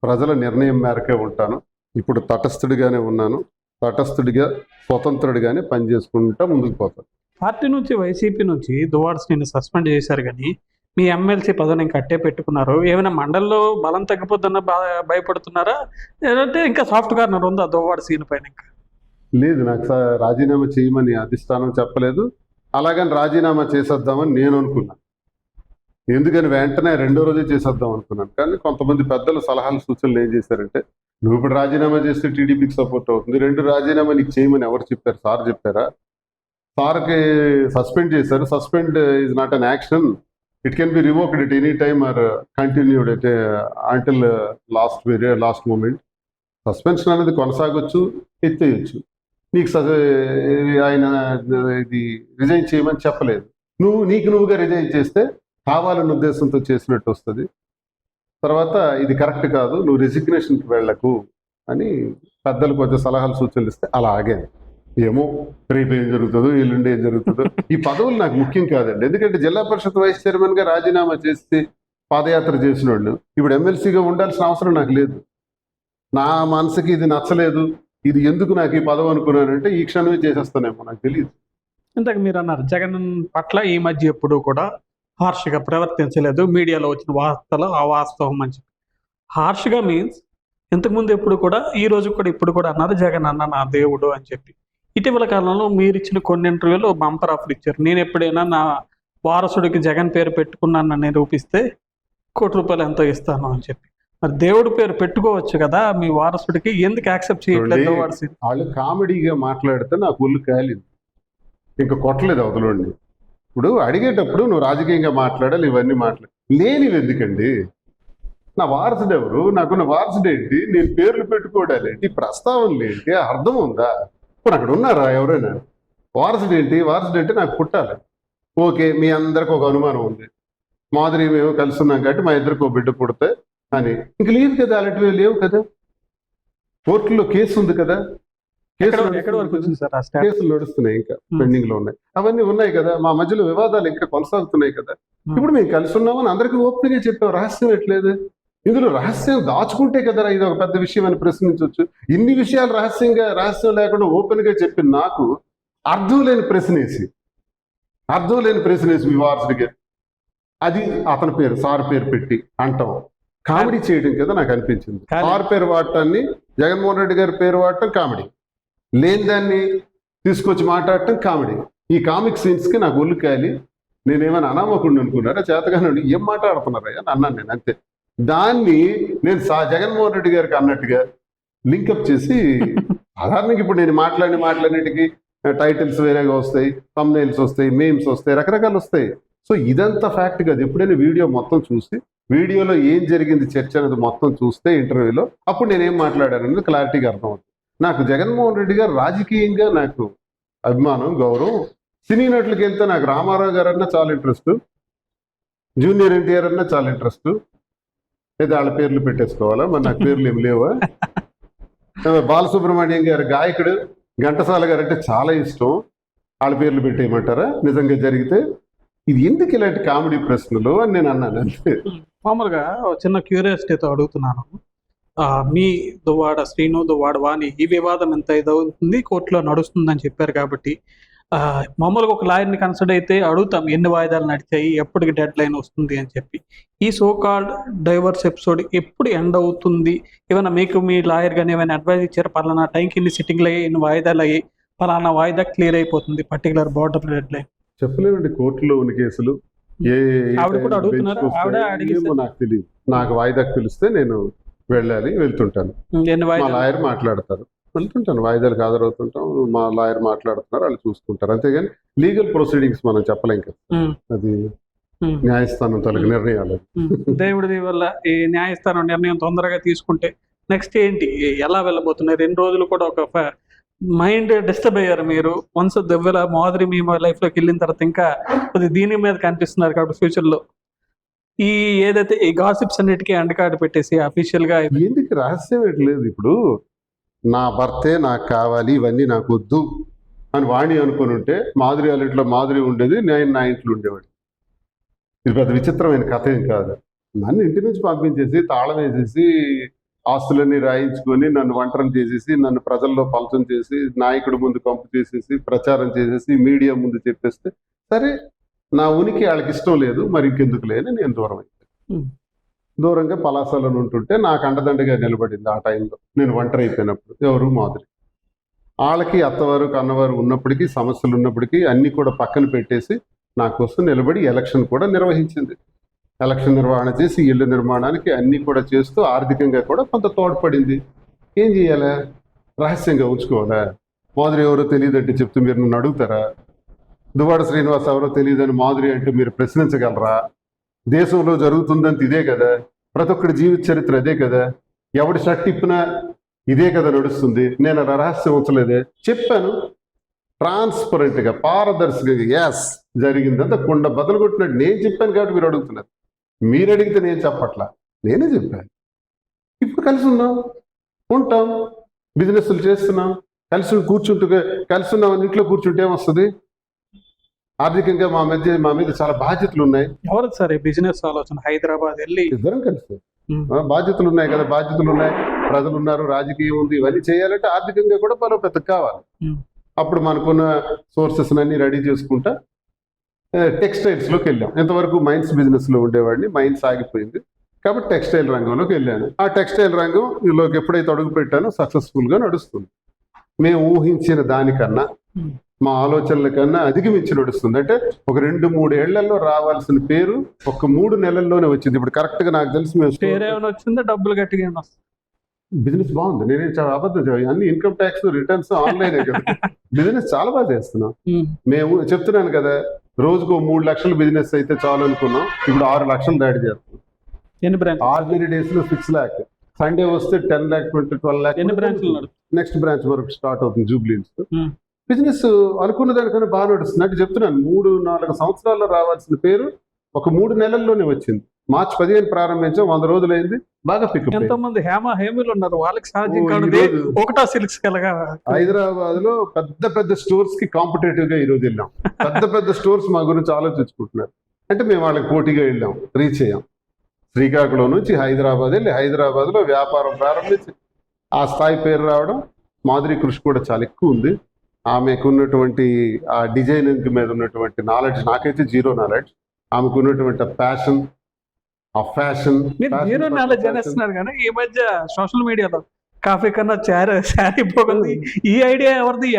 ప్రజల నిర్ణయం మేరకే ఉంటాను. ఇప్పుడు తటస్థుడిగానే ఉన్నాను, తటస్థుడిగా స్వతంత్రుడిగానే పనిచేసుకుంటా ముందుకు పోతాను. పార్టీ నుంచి, వైసీపీ నుంచి దువ్వాడసిని సస్పెండ్ చేశారు, కానీ మీ ఎమ్మెల్సీ పదవిని ఇంకా అట్టే పెట్టుకున్నారు. ఏమైనా మండలిలో బలం తగ్గిపోతున్నా భయపడుతున్నారా, లేదంటే ఇంకా సాఫ్ట్ కార్నర్ ఉందా దువ్వాడసిని పైన? ఇంకా లేదు, నాకు రాజీనామా చేయమని అధిష్టానం చెప్పలేదు. అలాగని రాజీనామా చేసేద్దామని నేను అనుకున్నాను. ఎందుకని వెంటనే రెండో రోజే చేసేద్దాం అనుకున్నాను. కానీ కొంతమంది పెద్దలు సలహాలు సూచనలు ఏం చేశారంటే, నువ్వు ఇప్పుడు రాజీనామా చేస్తే టీడీపీకి సపోర్ట్ అవుతుంది, 2 రాజీనామా నీకు చేయమని ఎవరు చెప్పారు? సార్ చెప్పారా? సార్కి సస్పెండ్ చేశారు. Suspend is not an action, it can be revoked at any time or continued at until last moment. సస్పెన్షన్ అనేది కొనసాగొచ్చు, ఎత్తేయచ్చు. నీకు ఆయన ఇది రిజైన్ చేయమని చెప్పలేదు. నీకు నువ్వుగా రిజైన్ చేస్తే కావాలన్న ఉద్దేశంతో చేసినట్టు వస్తుంది. తర్వాత ఇది కరెక్ట్ కాదు, నువ్వు రెసిగ్నేషన్కి వెళ్ళకు అని పెద్దలు కొంచెం సలహాలు సూచనలు ఇస్తే అలాగే. ఏమో రేపు ఏం జరుగుతుందో, ఎల్లుండి ఏం జరుగుతుందో. ఈ పదవులు నాకు ముఖ్యం కాదండి. ఎందుకంటే జిల్లా పరిషత్ వైస్ చైర్మన్గా రాజీనామా చేసి పాదయాత్ర చేసిన వాళ్ళు ఇప్పుడు ఎమ్మెల్సీగా ఉండాల్సిన అవసరం నాకు లేదు. నా మనసుకి ఇది నచ్చలేదు, ఇది ఎందుకు నాకు ఈ పదవి అనుకున్నానంటే ఈ క్షణమే చేసేస్తానేమో, నాకు తెలియదు. ఇంతకు మీరు అన్నారు జగన్ పట్ల ఈ మధ్య ఎప్పుడు కూడా హార్ష్గా ప్రవర్తించలేదు, మీడియాలో వచ్చిన వార్తలు అవాస్తవం అని చెప్పి. హార్ష్గా మీన్స్ ఇంతకుముందు ఎప్పుడు కూడా, ఈ రోజు కూడా ఇప్పుడు కూడా అన్నారు జగన్ అన్న నా దేవుడు అని చెప్పి. ఇటీవల కాలంలో మీరు ఇచ్చిన కొన్ని ఇంటర్వ్యూలో బంపర్ ఆఫర్ ఇచ్చారు. నేను ఎప్పుడైనా నా వారసుడికి జగన్ పేరు పెట్టుకున్నానని నిరూపిస్తే ₹1 ఎంతో ఇస్తాను అని చెప్పి. మరి దేవుడి పేరు పెట్టుకోవచ్చు కదా మీ వారసుడికి, ఎందుకు యాక్సెప్ట్ చేయట్లేదు? వాళ్ళు కామెడీగా మాట్లాడితే నాకు ఒళ్ళు కాలేదు, ఇంకా కొట్టలేదు అవతలండి. ఇప్పుడు అడిగేటప్పుడు నువ్వు రాజకీయంగా మాట్లాడాలి, ఇవన్నీ మాట్లాడాలి. లేనివి ఎందుకండి? నా వారసుడు ఎవరు, నాకున్న వారసుడు ఏంటి, నేను పేర్లు పెట్టుకోవడాలి ఏంటి, ప్రస్తావనలు ఏంటి, అర్థం ఉందా? ఇప్పుడు అక్కడ ఉన్నారా ఎవరైనా? వారసుడు ఏంటి, వారసుడు ఏంటి నాకు పుట్టాలి. ఓకే, మీ అందరికి ఒక అనుమానం ఉంది, మాదిరి మేము కలిసి ఉన్నాం కాబట్టి మా ఇద్దరికి ఒక బిడ్డ పుడితే అని. ఇంక లేదు కదా, అలాంటివి లేవు కదా. కోర్టులో కేసు ఉంది కదా, కేసులు నడుస్తున్నాయి, ఇంకా పెండింగ్ లో ఉన్నాయి, అవన్నీ ఉన్నాయి కదా. మా మధ్యలో వివాదాలు ఇంకా కొనసాగుతున్నాయి కదా. ఇప్పుడు మేము కలిసి ఉన్నామని అందరికీ ఓపెన్ గా చెప్పాం, రహస్యం ఎట్లేదు? ఇందులో రహస్యం దాచుకుంటే కదా ఇది ఒక పెద్ద విషయం అని ప్రశ్నించవచ్చు. ఇన్ని విషయాలు రహస్యం లేకుండా ఓపెన్ గా చెప్పి నాకు అర్థం లేని ప్రశ్నేసి మీ వారసుడికి అది అతని పేరు సార్ పేరు పెట్టి అంటాం కామెడీ చేయడం కదా నాకు అనిపించింది. సార్ పేరు వాడటాన్ని, జగన్మోహన్ రెడ్డి గారి పేరు వాడటం కామెడీ, లేని దాన్ని తీసుకొచ్చి మాట్లాడటం కామెడీ. ఈ కామిక్ సీన్స్ కి నాకు ఒళ్ళు కాలి. నేనేమైనా అనామకుండా అనుకున్నారా, చేతగానే ఏం మాట్లాడుతున్నారా అన్నాను నేను, అంతే. దాన్ని నేను జగన్మోహన్ రెడ్డి గారికి అన్నట్టుగా లింకప్ చేసి సాధారణంగా ఇప్పుడు నేను మాట్లాడినటికి టైటిల్స్ వేరేగా వస్తాయి, థంబ్నెయిల్స్ వస్తాయి, మీమ్స్ వస్తాయి, రకరకాలు వస్తాయి. సో ఇదంతా ఫ్యాక్ట్ కాదు. ఎప్పుడైనా వీడియో మొత్తం చూసి, వీడియోలో ఏం జరిగింది చర్చ అనేది మొత్తం చూస్తే ఇంటర్వ్యూలో, అప్పుడు నేనేం మాట్లాడాననేది క్లారిటీగా అర్థమవుతుంది. నాకు జగన్మోహన్ రెడ్డి గారు రాజకీయంగా నాకు అభిమానం, గౌరవం. సినీ నటులకి వెళ్తే నాకు రామారావు గారు అన్నా చాలా ఇంట్రెస్ట్, జూనియర్ ఎన్టీఆర్ అన్నా చాలా ఇంట్రెస్ట్. లేదా వాళ్ళ పేర్లు పెట్టేసుకోవాలా, మరి నాకు పేర్లు ఏమి లేవా? బాలసుబ్రహ్మణ్యం గారు గాయకుడు, ఘంటసాల గారు అంటే చాలా ఇష్టం, వాళ్ళ పేర్లు పెట్టేయమంటారా నిజంగా జరిగితే? ఇది ఎందుకు ఇలాంటి కామెడీ ప్రశ్నలు అని నేను అన్నాను, అంతే. మామూలుగా చిన్న క్యూరియాసిటీతో అడుగుతున్నాను. మీ దువ్వాడ శ్రీను, దువ్వాడ వాణి ఈ వివాదం ఎంత ఇదవుతుంది, కోర్టులో నడుస్తుందని చెప్పారు కాబట్టి మామూలుగా ఒక లాయర్ని కన్సిడర్ అయితే అడుగుతాం ఎన్ని వాయిదాలు నడిచాయి, ఎప్పటికి డెడ్ లైన్ వస్తుంది అని చెప్పి. ఈ సో కాల్డ్ డైవర్స్ ఎపిసోడ్ ఎప్పుడు ఎండ్ అవుతుంది? ఏమైనా మీకు మీ లాయర్ కానీ ఏమైనా అడ్వైజ్ ఇచ్చారు, పలానా టైంకి ఇన్ని సిట్టింగ్లు అయ్యి, ఇన్ని వాయిదాలు అయ్యి, పలానా వాయిదా క్లియర్ అయిపోతుంది పర్టికులర్ బార్డర్ డెడ్ లైన్? చెప్పలేమండి, కోర్టులో ఉన్న కేసులు ఆవిడ కూడా అడుగుతున్నారు, ఆవిడ అడిగేమో నాకు తెలియదు. నాకు వాయిదాకు పిలిస్తే నేను వెళ్ళాలి, వెళ్తుంటాను, మా లాయర్ మాట్లాడతారు. వెళ్తుంటాను, వాయిదాలకు హాజరవుతుంటాం. మా లాయర్ మాట్లాడుతున్నారు, వాళ్ళు చూసుకుంటారు. అంతేగాని లీగల్ ప్రొసీడింగ్స్ మనం చెప్పలేం కదా, ఉమ్, అది ఉమ్, న్యాయస్థానం తొలగి నిర్ణయాలు. ఉమ్. దేవుడి వల్ల ఈ న్యాయస్థానం నిర్ణయం తొందరగా తీసుకుంటే నెక్స్ట్ ఏంటి, ఎలా వెళ్ళబోతున్నాయి? 2 రోజులు కూడా ఒక మైండ్ డిస్టర్బ్ అయ్యారు మీరు. వన్స్ దెవ్వెల మాదిరి మీ లైఫ్ లోకి వెళ్ళిన తర్వాత ఇంకా కొద్దిగా దీని మీద కనిపిస్తున్నారు కాబట్టి ఫ్యూచర్ లో ఈ ఏదైతే ఈ గాసిప్స్ అన్నిటికీ అండకాడు పెట్టేసి అఫీషియల్ గా ఎందుకు రహస్యం ఏంటి లేదు. ఇప్పుడు నా భర్తే నాకు కావాలి, ఇవన్నీ నాకు వద్దు అని వాణి అనుకుని ఉంటే మాధురి వాళ్ళ ఇంట్లో మాధురి ఉండేది, నేను నా ఇంట్లో ఉండేవాడు. ఇది పెద్ద విచిత్రమైన కథ ఏం కాదు. నన్ను ఇంటి నుంచి పంపించేసి తాళం వేసేసి ఆస్తులన్నీ రాయించుకొని నన్ను ఒంటరిని చేసేసి నన్ను ప్రజల్లో పలచం చేసి నాయకుడి ముందు కంపు చేసేసి ప్రచారం చేసేసి మీడియా ముందు చెప్పేస్తే సరే, నా ఉనికి వాళ్ళకి ఇష్టం లేదు, మరి ఇంకెందుకు లేని నేను దూరం అయిపోయాను. దూరంగా పలాసలో ఉంటుంటే నాకు అండదండగా నిలబడింది ఆ టైంలో, నేను ఒంటరి అయిపోయినప్పుడు. ఎవరు? మాధురి. వాళ్ళకి అత్తవారు కన్నవారు ఉన్నప్పటికీ, సమస్యలు ఉన్నప్పటికీ అన్ని కూడా పక్కన పెట్టేసి నా కోసం నిలబడి ఎలక్షన్ కూడా నిర్వహించింది. ఎలక్షన్ నిర్వహణ చేసి ఇల్లు నిర్మాణానికి అన్ని కూడా చేస్తూ ఆర్థికంగా కూడా కొంత తోడ్పడింది. ఏం చేయాలా? రహస్యంగా ఉంచుకోవాలా? మాధురి ఎవరో తెలియదంటే చెప్తూ మీరు నన్ను అడుగుతారా? దువ్వాడ శ్రీనివాస్ ఎవరో తెలియదని మాధురి అంటే మీరు ప్రశ్నించగలరా? దేశంలో జరుగుతుందంత ఇదే కదా, ప్రతి ఒక్కడి జీవిత చరిత్ర అదే కదా, ఎవడి షర్ట్ ఇప్పినా ఇదే కదా నడుస్తుంది. నేను రహస్యం ఉంచలేదే, చెప్పాను ట్రాన్స్పరెంట్గా, పారదర్శకంగా. యాస్, జరిగిందంతా కుండ బదులు కొట్టినట్టు నేను చెప్పాను కాబట్టి మీరు అడుగుతున్నారు. మీరు అడిగితే నేను చెప్పట్లా, నేనే చెప్పాను. ఇప్పుడు కలిసి ఉన్నాం, ఉంటాం, బిజినెస్లు చేస్తున్నాం, కలిసి కలిసి ఉన్నాం. ఇంట్లో కూర్చుంటే ఏమొస్తుంది? ఆర్థికంగా మా మీద చాలా బాధ్యతలు ఉన్నాయి. ఎవరు సార్ ఈ బిజినెస్ ఆలోచన? హైదరాబాద్ వెళ్ళి ఇద్దరం కలిసి బాధ్యతలు ఉన్నాయి కదా, బాధ్యతలు ఉన్నాయి, ప్రజలు ఉన్నారు, రాజకీయం ఉంది, ఇవన్నీ చేయాలంటే ఆర్థికంగా కూడా బలోపేతం కావాలి. అప్పుడు మనకున్న సోర్సెస్ అన్ని రెడీ చేసుకుంటా టెక్స్టైల్స్లోకి వెళ్ళాం. ఇంతవరకు మైన్స్ బిజినెస్లో ఉండేవాడిని, మైన్స్ ఆగిపోయింది కాబట్టి టెక్స్టైల్ రంగంలోకి వెళ్ళాను. ఆ టెక్స్టైల్ రంగంలోకి ఎప్పుడైతే అడుగు పెట్టానో సక్సెస్ఫుల్గా నడుస్తుంది. మేము ఊహించిన దానికన్నా, మా ఆలోచనల కన్నా అధిగమించి నడుస్తుంది. అంటే ఒక 2-3 ఏళ్లలో రావాల్సిన పేరు ఒక 3 నెలల్లోనే వచ్చింది. ఇప్పుడు కరెక్ట్గా నాకు తెలిసి పేరేమైనా వచ్చిందా? డబ్బులు గట్టిగా బిజినెస్ బాగుంది. నేనేం చాలా అబద్ధం అన్ని ఇన్కమ్ ట్యాక్స్ రిటర్న్స్ ఆన్లైనే కదా. బిజినెస్ చాలా బాగా చేస్తున్నాం. మేము చెప్తున్నాను కదా, రోజుకు 3 లక్షల బిజినెస్ అయితే చాలు అనుకున్నాం, ఇప్పుడు 6 లక్షలు దాడి చేస్తున్నాం. ఎన్ని బ్రాంచ్? ఆర్డినరీ డేస్ లో 6 లాక్, సండే వస్తే 10 లాక్, 12 లాక్. ఎన్ని బ్రాంచ్లు? నెక్స్ట్ బ్రాంచ్ వరకు స్టార్ట్ అవుతుంది జూబ్లీస్. బిజినెస్ అనుకున్న దానికన్నా బాగా నడుస్తుంది. అంటే చెప్తున్నాను, 3-4 సంవత్సరాల్లో రావాల్సిన పేరు ఒక 3 నెలల్లోనే వచ్చింది. మార్చి 15 ప్రారంభించాం, 100 రోజులు అయింది, బాగా పికప్. ఎంతమంది హేమీలు ఉన్నారు, వాళ్ళకి సాధ్యం ఒకటా సిల్క్స్ కలగా. హైదరాబాద్ లో పెద్ద స్టోర్స్ కి కాంపిటేటివ్ గా ఈ రోజు వెళ్ళాం. పెద్ద స్టోర్స్ మా గురించి ఆలోచించుకుంటున్నారు. అంటే మేము వాళ్ళకి పోటీగా వెళ్ళాం, రీచ్ అయ్యాం. శ్రీకాకుళం నుంచి హైదరాబాద్ వెళ్ళి హైదరాబాద్ లో వ్యాపారం ప్రారంభించి ఆ స్థాయి పేరు రావడం. మాధురి కృషి కూడా చాలా ఎక్కువ ఉంది. ఆమెకు ఉన్నటువంటి ఆ డిజైనింగ్ మీద ఉన్నటువంటి నాలెడ్జ్, నాకైతే జీరో నాలెడ్జ్. ఆమెకు ఉన్నటువంటి ప్యాషన్, ఆ ఫ్యాషన్. మీరు జీరో నాలెడ్జ్ అనేస్తున్నారు కానీ ఈ మధ్య సోషల్ మీడియాలో కాఫీ కన్నా శారీ పోతుంది. ఈ ఐడియా ఎవరిది?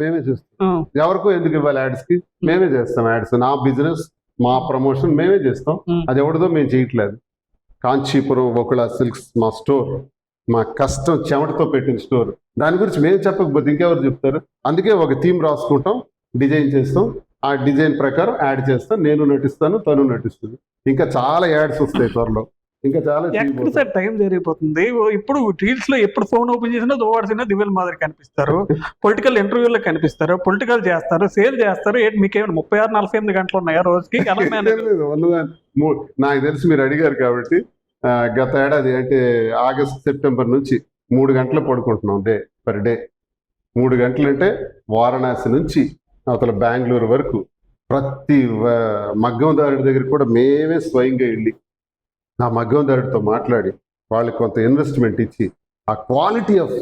మేమే చేస్తాం. ఎవరికో ఎందుకు ఇవ్వాలి యాడ్స్ కి? మేమే చేస్తాం యాడ్స్. నా బిజినెస్, మా ప్రమోషన్ మేమే చేస్తాం. అది ఎవరిదో మేము చేయట్లేదు. కాంచీపురం ఒకళ సిల్క్స్ మా స్టోర్, మా కష్టం చెమటతో పెట్టిన స్టోర్. దాని గురించి మేము చెప్పకపోతే ఇంకెవరు చెప్తారు? అందుకే ఒక థీమ్ రాసుకుంటాం, డిజైన్ చేస్తాం, ఆ డిజైన్ ప్రకారం యాడ్ చేస్తాం. నేను నటిస్తాను, తను నటిస్తుంది. ఇంకా చాలా యాడ్స్ వస్తాయి త్వరలో, ఇంకా చాలా. టైం జరిగిపోతుంది. ఇప్పుడు రీల్స్ లో ఎప్పుడు ఫోన్ ఓపెన్ చేసినా దువ్వాడ దివ్యల మాదిరి కనిపిస్తారు, పొలిటికల్ ఇంటర్వ్యూలో కనిపిస్తారు, పొలిటికల్ చేస్తారు, సేల్ చేస్తారు. మీకేమైనా 36-48 గంటలు ఉన్నాయా రోజుకి? నాకు తెలిసి మీరు అడిగారు కాబట్టి, గత ఏడాది అంటే ఆగస్ట్ సెప్టెంబర్ నుంచి 3 గంటలు పడుకుంటున్నాం పర్ డే. 3 గంటలు అంటే వారణాసి నుంచి అవతల బెంగళూరు వరకు ప్రతి మగ్గందారుడి దగ్గర కూడా మేమే స్వయంగా వెళ్ళి ఆ మగ్గందారుడితో మాట్లాడి వాళ్ళకి కొంత ఇన్వెస్ట్మెంట్ ఇచ్చి ఆ క్వాలిటీ ఆఫ్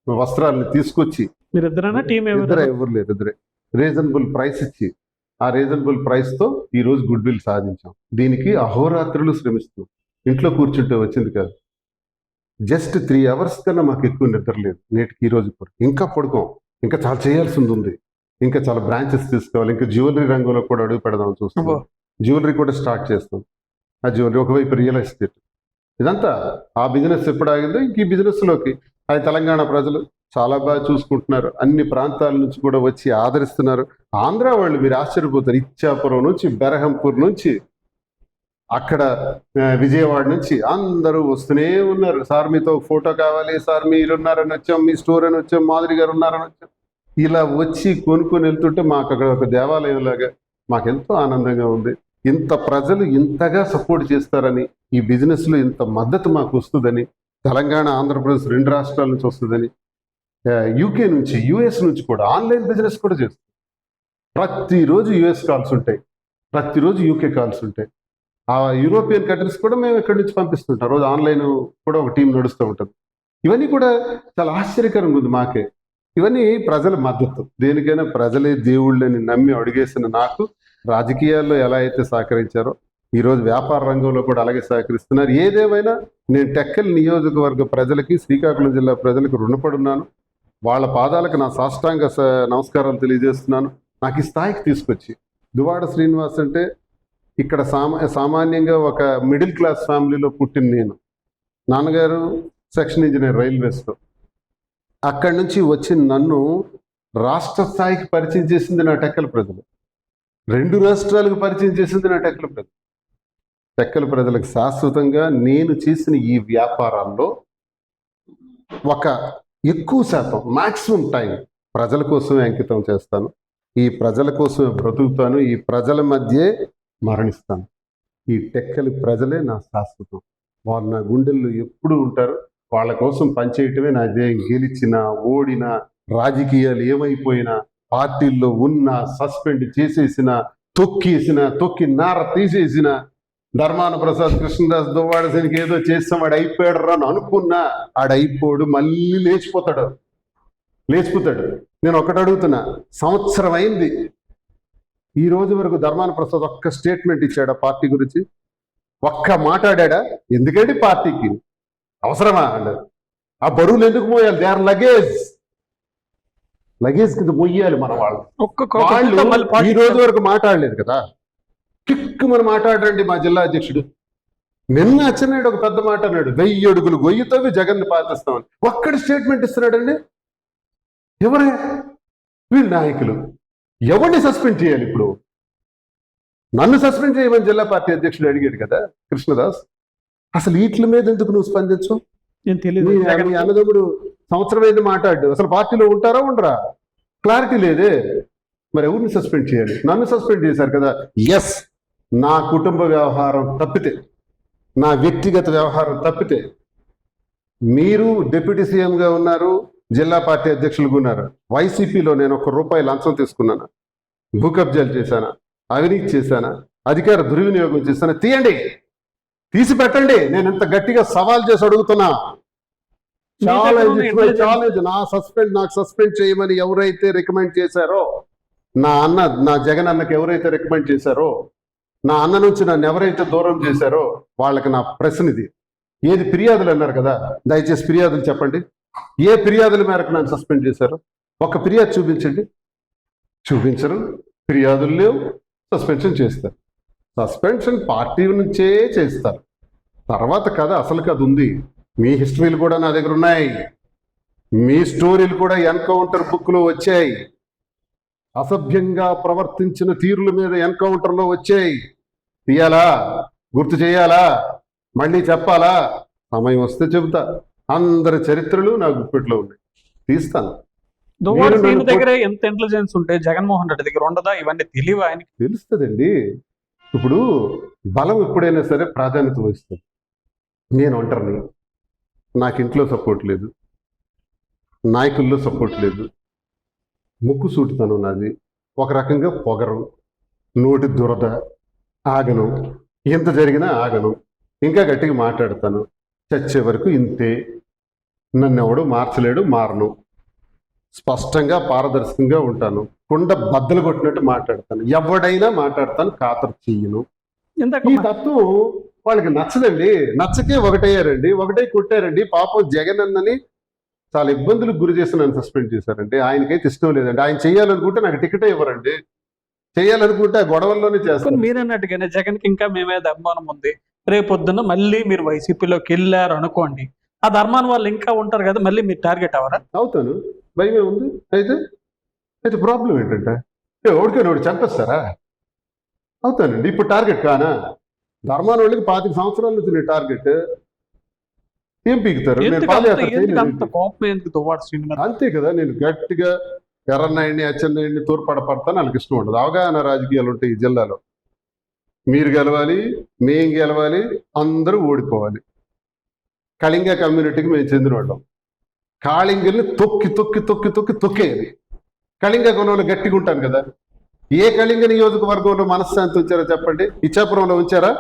వస్త్రాలను తీసుకొచ్చి, ఎవరు లేరు, ఇద్దరే రీజనబుల్ ప్రైస్ ఇచ్చి, ఆ రీజనబుల్ ప్రైస్తో ఈరోజు గుడ్ విల్ సాధించాం. దీనికి అహోరాత్రులు శ్రమిస్తున్నాం. ఇంట్లో కూర్చుంటే వచ్చింది కాదు. జస్ట్ 3 అవర్స్ కన్నా మాకు ఎక్కువ నిద్ర లేదు నేటికి. ఈ రోజు ఇంకా పడుకోం, ఇంకా చాలా చేయాల్సింది ఉంది, ఇంకా చాలా బ్రాంచెస్ తీసుకోవాలి. ఇంకా జ్యువెలరీ రంగంలో కూడా అడుగు పెడదాం చూస్తున్నాం. జ్యువెలరీ కూడా స్టార్ట్ చేస్తాం. ఆ జ్యువెలరీ ఒకవైపు రియల్ ఎస్టేట్, ఇదంతా ఆ బిజినెస్ ఎప్పుడు ఆగిందో ఇంక ఈ బిజినెస్లోకి అది తెలంగాణ ప్రజలు చాలా బాగా చూసుకుంటున్నారు. అన్ని ప్రాంతాల నుంచి కూడా వచ్చి ఆదరిస్తున్నారు. ఆంధ్ర వాళ్ళు మీరు ఆశ్చర్యపోతారు. ఇచ్చాపురం నుంచి, బెరహంపూర్ నుంచి, అక్కడ విజయవాడ నుంచి అందరూ వస్తూనే ఉన్నారు. సార్ మీతో ఫోటో కావాలి, సార్ మీరున్నారని వచ్చాం, మీ స్టోర్ అని వచ్చాం, మాధురి గారు ఉన్నారని వచ్చాం. ఇలా వచ్చి కొనుక్కొని వెళ్తుంటే మాకు అక్కడ ఒక దేవాలయం లాగా మాకెంతో ఆనందంగా ఉంది. ఇంత ప్రజలు ఇంతగా సపోర్ట్ చేస్తారని, ఈ బిజినెస్లో ఇంత మద్దతు మాకు వస్తుందని, తెలంగాణ, ఆంధ్రప్రదేశ్ 2 రాష్ట్రాల నుంచి వస్తుందని, యూకే నుంచి, యుఎస్ నుంచి కూడా ఆన్లైన్ బిజినెస్ కూడా చేస్తాం. ప్రతిరోజు యుఎస్ కాల్స్ ఉంటాయి, ప్రతిరోజు యూకే కాల్స్ ఉంటాయి. ఆ యూరోపియన్ కంట్రీస్ కూడా మేము ఇక్కడి నుంచి పంపిస్తుంటాం. రోజు ఆన్లైన్ కూడా ఒక టీం నడుస్తూ ఉంటుంది. ఇవన్నీ కూడా చాలా ఆశ్చర్యకరంగా ఉంది మాకే. ఇవన్నీ ప్రజల మద్దతు. దేనికైనా ప్రజలే దేవుళ్ళని నమ్మి అడిగేసిన నాకు రాజకీయాల్లో ఎలా అయితే సహకరించారో ఈరోజు వ్యాపార రంగంలో కూడా అలాగే సహకరిస్తున్నారు. ఏదేమైనా నేను టెక్కల్ నియోజకవర్గ ప్రజలకి, శ్రీకాకుళం జిల్లా ప్రజలకు రుణపడున్నాను. వాళ్ళ పాదాలకు నా సాష్టాంగ నమస్కారాలు తెలియజేస్తున్నాను. నాకు ఈ స్థాయికి తీసుకొచ్చి, దువ్వాడ శ్రీనివాస్ అంటే ఇక్కడ సామాన్యంగా ఒక మిడిల్ క్లాస్ ఫ్యామిలీలో పుట్టిన నేను. నాన్నగారు సెక్షన్ ఇంజనీర్ రైల్వేస్లో. అక్కడి నుంచి వచ్చి నన్ను రాష్ట్ర స్థాయికి పరిచయం చేసింది నా టెక్కల ప్రజలు. 2 రాష్ట్రాలకు పరిచయం చేసింది నా టెక్కల ప్రజలు. టెక్కల ప్రజలకు శాశ్వతంగా నేను చేసిన ఈ వ్యాపారాల్లో ఒక ఎక్కువ శాతం, మాక్సిమం టైం ప్రజల కోసమే అంకితం చేస్తాను. ఈ ప్రజల కోసమే బ్రతుకుతాను. ఈ ప్రజల మధ్యే మరణిస్తాను. ఈ టెక్కలి ప్రజలే నా శాశ్వతం. వాళ్ళు నా గుండెల్లో ఎప్పుడూ ఉంటారు. వాళ్ళ కోసం పనిచేయటమే నా ధ్యేయం. గెలిచినా, ఓడినా, రాజకీయాలు ఏమైపోయినా, పార్టీల్లో ఉన్నా, సస్పెండ్ చేసేసిన, తొక్కి నార తీసేసిన, ధర్మాన ప్రసాద్, కృష్ణదాస్, దువ్వాడ శ్రీనికి ఏదో చేస్తాం, వాడు అయిపోయాడు రా అని అనుకున్నా, ఆడైపోడు, మళ్ళీ లేచిపోతాడు. నేను ఒకటి అడుగుతున్నా, సంవత్సరం అయింది, ఈ రోజు వరకు ధర్మాన ప్రసాద్ ఒక్క స్టేట్మెంట్ ఇచ్చాడా పార్టీ గురించి? ఒక్క మాట్లాడా? ఎందుకంటే పార్టీకి అవసరమా అన్నారు. ఆ బరువులు ఎందుకు మోయాలి? దే ఆర్ లగేజ్ కింద మొయ్యాలి మన వాళ్ళు. ఈ రోజు వరకు మాట్లాడలేదు కదా. కిక్కు మనం మాట్లాడండి. మా జిల్లా అధ్యక్షుడు నిన్న అచ్చెన్నాయుడు ఒక పెద్ద మాట అన్నాడు, 1000 అడుగులు గొయ్యితోవి జగన్ని పాతిస్తామని. ఒక్కడి స్టేట్మెంట్ ఇస్తున్నాడండి. ఎవరే వీళ్ళు నాయకులు? ఎవరిని సస్పెండ్ చేయాలి? ఇప్పుడు నన్ను సస్పెండ్ చేయమని జిల్లా పార్టీ అధ్యక్షుడు అడిగాడు కదా కృష్ణదాస్. అసలు వీటి మీద ఎందుకు నువ్వు స్పందించు? మీ అన్నదమ్ముడు సంవత్సరం అయింది మాట్లాడు. అసలు పార్టీలో ఉంటారా ఉండరా? క్లారిటీ లేదే. మరి ఎవరిని సస్పెండ్ చేయాలి? నన్ను సస్పెండ్ చేశారు కదా. ఎస్, నా కుటుంబ వ్యవహారం తప్పితే, నా వ్యక్తిగత వ్యవహారం తప్పితే, మీరు డిప్యూటీ సీఎంగా ఉన్నారు, జిల్లా పార్టీ అధ్యక్షులుగా ఉన్నారు. వైసీపీలో నేను ₹1 లంచం తీసుకున్నాను, భూ కబ్జాలు చేశానా, అవినీతి చేశానా, అధికార దుర్వినియోగం చేశానా? తీసి పెట్టండి. నేను ఇంత గట్టిగా సవాల్ చేసి అడుగుతున్నా. ఛాలెంజ్. నాకు సస్పెండ్ చేయమని ఎవరైతే రికమెండ్ చేశారో, నా జగన్ అన్నకి ఎవరైతే రికమెండ్ చేశారో, నా అన్న నుంచి నన్ను ఎవరైతే దూరం చేశారో వాళ్ళకి నా ప్రశ్న ఇది. ఏది ఫిర్యాదులు అన్నారు కదా, దయచేసి ఫిర్యాదులు చెప్పండి. ఏ ఫిర్యాదుల మేరకు నన్ను సస్పెండ్ చేశారు? ఒక ఫిర్యాదు చూపించండి. చూపించరు, ఫిర్యాదులు లేవు, సస్పెన్షన్ చేస్తారు. సస్పెన్షన్ పార్టీ నుంచే చేస్తారు. తర్వాత కథ, అసలు కథ ఉంది. మీ హిస్టరీలు కూడా నా దగ్గర ఉన్నాయి. మీ స్టోరీలు కూడా ఎన్కౌంటర్ బుక్లో వచ్చాయి. అసభ్యంగా ప్రవర్తించిన తీరుల మీద ఎన్కౌంటర్లో వచ్చాయి. తీయాలా? గుర్తు చేయాలా? మళ్ళీ చెప్పాలా? సమయం వస్తే చెబుతా. అందరి చరిత్రలు నా గుప్పెట్లో ఉన్నాయి, తీస్తాను. దువ్వాడ శ్రీని దగ్గర ఎంత ఇంటెలిజెన్స్ ఉంటే జగన్మోహన్ రెడ్డి దగ్గర ఉండదా? ఇవన్నీ తెలియవు ఆయనకి? తెలుస్తుందండి. ఇప్పుడు బలం ఎప్పుడైనా సరే ప్రాధాన్యత వహిస్తుంది. నేను ఒంటరిని, నాకు ఇంట్లో సపోర్ట్ లేదు, నాయకుల్లో సపోర్ట్ లేదు, ముక్కు సూటుతాను నాది, ఒక రకంగా పొగరు, నోటి దురద, ఆగను, ఎంత జరిగినా ఆగను, ఇంకా గట్టిగా మాట్లాడతాను, చచ్చే వరకు ఇంతే, నన్ను ఎవడు మార్చలేడు, మారను, స్పష్టంగా పారదర్శకంగా ఉంటాను, కుండ బద్దలు కొట్టినట్టు మాట్లాడతాను, ఎవడైనా మాట్లాడతాను, ఖాతరు చెయ్యను. ఈ తత్వం వాళ్ళకి నచ్చదండి. నచ్చకే ఒకటయ్యారండి, ఒకటే కొట్టారండి. పాపం జగన్ అన్నని చాలా ఇబ్బందులకు గురి చేసి నన్ను సస్పెండ్ చేశారండి. ఆయనకైతే ఇష్టం లేదండి. ఆయన చేయాలనుకుంటే నాకు టికెటే ఇవ్వరండి. చేయాలనుకుంటే ఆ గొడవల్లోనే చేస్తాను. మీరన్నట్టుగానే జగన్కి ఇంకా మీ మీద అభిమానం ఉంది. రేపొద్దున మళ్ళీ మీరు వైసీపీలోకి వెళ్ళారు అనుకోండి, ఆ ధర్మాన్ని వాళ్ళు ఇంకా ఉంటారు కదా, మళ్ళీ మీరు టార్గెట్ అవరా? అవుతాను, భయమే ఉంది. అయితే ప్రాబ్లం ఏంటంటే ఓడికని ఓడి చంపేస్తారా? అవుతానండి. ఇప్పుడు టార్గెట్ కానా? ధర్మాన వాళ్ళకి 25 సంవత్సరాల నుంచి నేను టార్గెట్. ఏం పీకుతారు? నేను ఎందుకు పాదయాత్ర అంత చేయలేదు. కోపం ఎందుకు దువ్వాడ శ్రీనివాస్? అంతే కదా, నేను గట్టిగా ఎర్రన్నాయుడిని అచ్చెన్నాయుడిని తూర్పడపడతాను. వాళ్ళకి ఇష్టం ఉండదు. అవగాహన రాజకీయాలు ఉంటాయి ఈ జిల్లాలో. మీరు గెలవాలి, మేం గెలవాలి, అందరూ ఓడిపోవాలి. కళింగ కమ్యూనిటీకి మేము చెందిన వాళ్ళం. కాళింగుల్ని తొక్కి తొక్కి తొక్కి తొక్కి తొక్కేది. కళింగ కొనలో గట్టిగా ఉంటాను కదా. ఏ కళింగ నియోజకవర్గంలో మనశ్శాంతి ఉంచారో చెప్పండి? ఇచ్చాపురంలో ఉంచారా?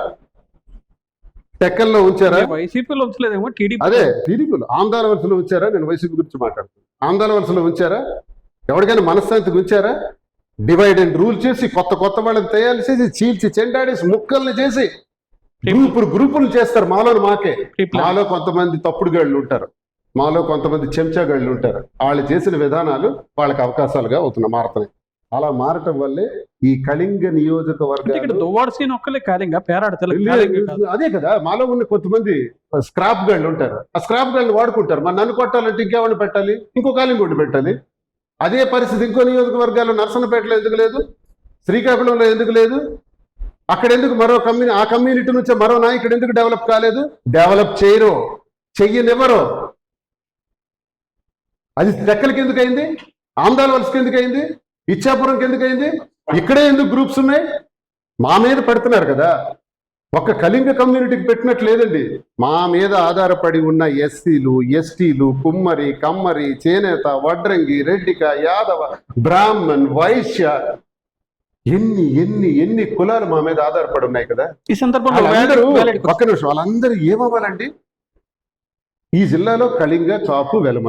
టెక్కల్లో ఉంచారా? వైసీపీలో ఉంచలేదేమో, టీడీపీ. అదే టీడీపీలో. ఆంధ్రాల వలసలో ఉంచారా? నేను వైసీపీ గురించి మాట్లాడుతున్నాను. ఆంధ్రాల వలసలో ఉంచారా? ఎవరికైనా మనశ్శాంతికి ఉంచారా? డివైడ్ అండ్ రూల్ చేసి కొత్త వాళ్ళని తయారు చేసి చీల్చి చెండాడేసి ముక్కల్ని చేసి గ్రూపులు చేస్తారు. మాలో కొంతమంది తప్పుడు గాళ్ళు ఉంటారు, మాలో కొంతమంది చెంచాగాళ్ళు ఉంటారు. వాళ్ళు చేసిన విధానాలు వాళ్ళకి అవకాశాలుగా మారుతున్నాయి. అలా మారటం వల్లే ఈ కళింగ నియోజకవర్గం దువ్వాడ శ్రీని ఒక్కలే కాలింగా పేరాడతలు. అదే కదా, మాలో ఉన్న కొంతమంది స్క్రాప్ గాళ్ళు ఉంటారు. ఆ స్క్రాప్ గాళ్ళని వాడుకుంటారు. మరి నన్ను కొట్టాలంటే ఇంకేమన్నా పెట్టాలి, ఇంకో కాలింగొడ్డు పెట్టాలి. అదే పరిస్థితి ఇంకో నియోజకవర్గాల్లో నర్సన్నపేటలో ఎందుకు లేదు, శ్రీకాకుళంలో ఎందుకు లేదు? అక్కడ ఎందుకు ఆ కమ్యూనిటీ నుంచే మరో నాయకుడు ఎందుకు డెవలప్ కాలేదు? డెవలప్ చేయరు, చెయ్యనివ్వరు. అది టెక్కలకి ఎందుకు అయింది? ఆంధ్రాల వలసకి ఎందుకు అయింది? ఇచ్చాపురంకి ఎందుకు అయింది? ఇక్కడే ఎందుకు గ్రూప్స్ ఉన్నాయి? మా మీద పెడుతున్నారు కదా. ఒక్క కళింగ కమ్యూనిటీకి పెట్టినట్టు లేదండి. మా మీద ఆధారపడి ఉన్న ఎస్సీలు, ఎస్టీలు, కుమ్మరి, కమ్మరి, చేనేత, వడ్రంగి, రెడ్డిక, యాదవ, బ్రాహ్మణ్, వైశ్య, ఎన్ని ఎన్ని ఎన్ని కులాలు మా మీద ఆధారపడి ఉన్నాయి కదా. ఈ సందర్భంలో ఒక్క నిమిషం, వాళ్ళందరూ ఏమవ్వాలండి? ఈ జిల్లాలో కళింగ, కాపు, వెలమ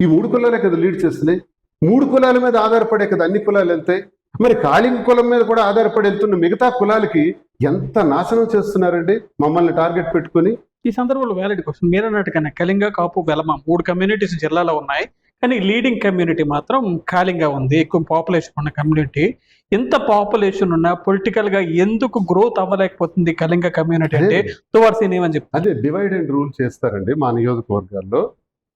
ఈ 3 కులాలే కదా లీడ్ చేస్తున్నాయి. 3 కులాల మీద ఆధారపడే కదా అన్ని కులాలు వెళ్తాయి. మరి కాళింగ కులం మీద కూడా ఆధారపడి వెళ్తున్న మిగతా కులాలకి ఎంత నాశనం చేస్తున్నారండి మమ్మల్ని టార్గెట్ పెట్టుకుని. ఈ సందర్భంలో వ్యాలిడ్ క్వశ్చన్. మీరు అన్నట్టుగానే కళింగ, కాపు, వెలమ 3 కమ్యూనిటీస్ జిల్లాలో ఉన్నాయి. కానీ లీడింగ్ కమ్యూనిటీ మాత్రం కాళింగ ఉంది, ఎక్కువ పాపులేషన్ ఉన్న కమ్యూనిటీ. ఎంత పాపులేషన్ ఉన్నా పొలిటికల్ గా ఎందుకు గ్రోత్ అవ్వలేకపోతుంది కళింగ కమ్యూనిటీ అంటే దువ్వాడ శ్రీని ఏమని చెప్తారు? అదే డివైడ్ అండ్ రూల్ చేస్తారండి మా నియోజకవర్గాల్లో.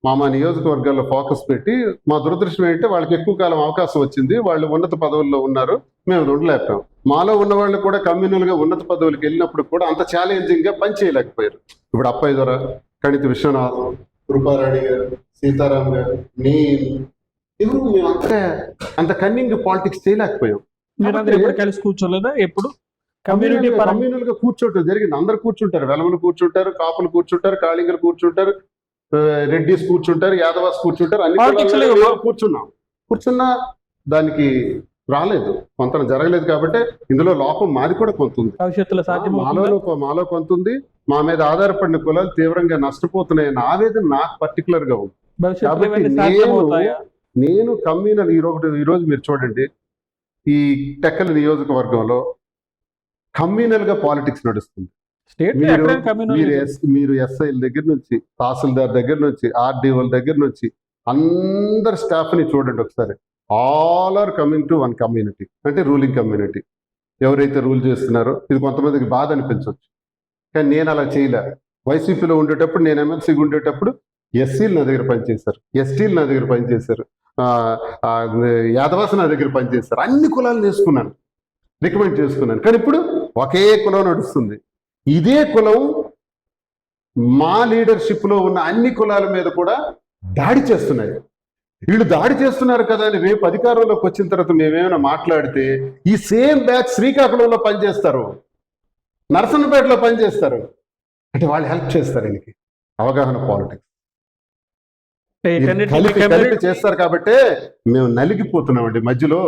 మా నియోజకవర్గాల్లో ఫోకస్ పెట్టి, మా దురదృష్టం ఏంటంటే వాళ్ళకి ఎక్కువ కాలం అవకాశం వచ్చింది, వాళ్ళు ఉన్నత పదవుల్లో ఉన్నారు, మేము ఉండలేకపోయాం. మాలో ఉన్న వాళ్ళు కూడా కమ్యూనల్ గా ఉన్నత పదవులకు వెళ్ళినప్పుడు కూడా అంత ఛాలెంజింగ్ గా పని చేయలేకపోయారు. ఇప్పుడు అప్పయ్య దొర, కణిత విశ్వనాథ్, కృపారాణి గారు, సీతారాం గారు, మేము అంత కన్నింగ్ పాలిటిక్స్ చేయలేకపోయాం. కలిసి కూర్చోలేదా ఎప్పుడు? కమ్యూనల్ గా కూర్చోటం జరిగింది. అందరు కూర్చుంటారు, వెలమలు కూర్చుంటారు, కాపులు కూర్చుంటారు, కాళింగలు కూర్చుంటారు, రెడ్డిస్ కూర్చుంటారు, యాదవాస్ కూర్చుంటారు, అన్ని కూర్చున్నా దానికి రాలేదు, కొంత జరగలేదు. కాబట్టి ఇందులో లోపం మాది కూడా కొంత ఉంది. మాలో కొంత ఉంది. మా మీద ఆధారపడిన కులాలు తీవ్రంగా నష్టపోతున్నాయని ఆవేదన నాకు పర్టికులర్ గా ఉంది. కాబట్టి నేను కమ్యూనల్ ఈరోజు మీరు చూడండి, ఈ టెక్కల నియోజకవర్గంలో కమ్యూనల్ గా పాలిటిక్స్ నడుస్తుంది. మీరు ఎస్ఐల దగ్గర నుంచి, తహసీల్దార్ దగ్గర నుంచి, ఆర్డీఓల దగ్గర నుంచి అందరు స్టాఫ్ ని చూడండి ఒకసారి. All are coming to one community, అంటే రూలింగ్ కమ్యూనిటీ. ఎవరైతే రూల్ చేస్తున్నారో, ఇది కొంతమందికి బాధ అనిపించవచ్చు, కానీ నేను అలా చేయలే. వైసీపీలో ఉండేటప్పుడు, నేను ఎమ్మెల్సీగా ఉండేటప్పుడు ఎస్సీలు నా దగ్గర పనిచేశారు, ఎస్టీలు నా దగ్గర పనిచేశారు, యాదవాస్ నా దగ్గర పనిచేశారు. అన్ని కులాలు నేర్చుకున్నాను, రికమెండ్ చేసుకున్నాను. కానీ ఇప్పుడు ఒకే కులం నడుస్తుంది. ఇదే కులం మా లీడర్షిప్ లో ఉన్న అన్ని కులాల మీద కూడా దాడి చేస్తున్నాయి. వీళ్ళు దాడి చేస్తున్నారు కదా అని రేపు అధికారంలోకి వచ్చిన తర్వాత మేమేమైనా మాట్లాడితే, ఈ సేమ్ బ్యాచ్ శ్రీకాకుళంలో పనిచేస్తారు, నరసన్నపేటలో పనిచేస్తారు. అంటే వాళ్ళు హెల్ప్ చేస్తారు. వీళ్ళకి అవగాహన పాలిటిక్స్ కలిపి చేస్తారు కాబట్టి మేము నలిగిపోతున్నామండి మధ్యలో.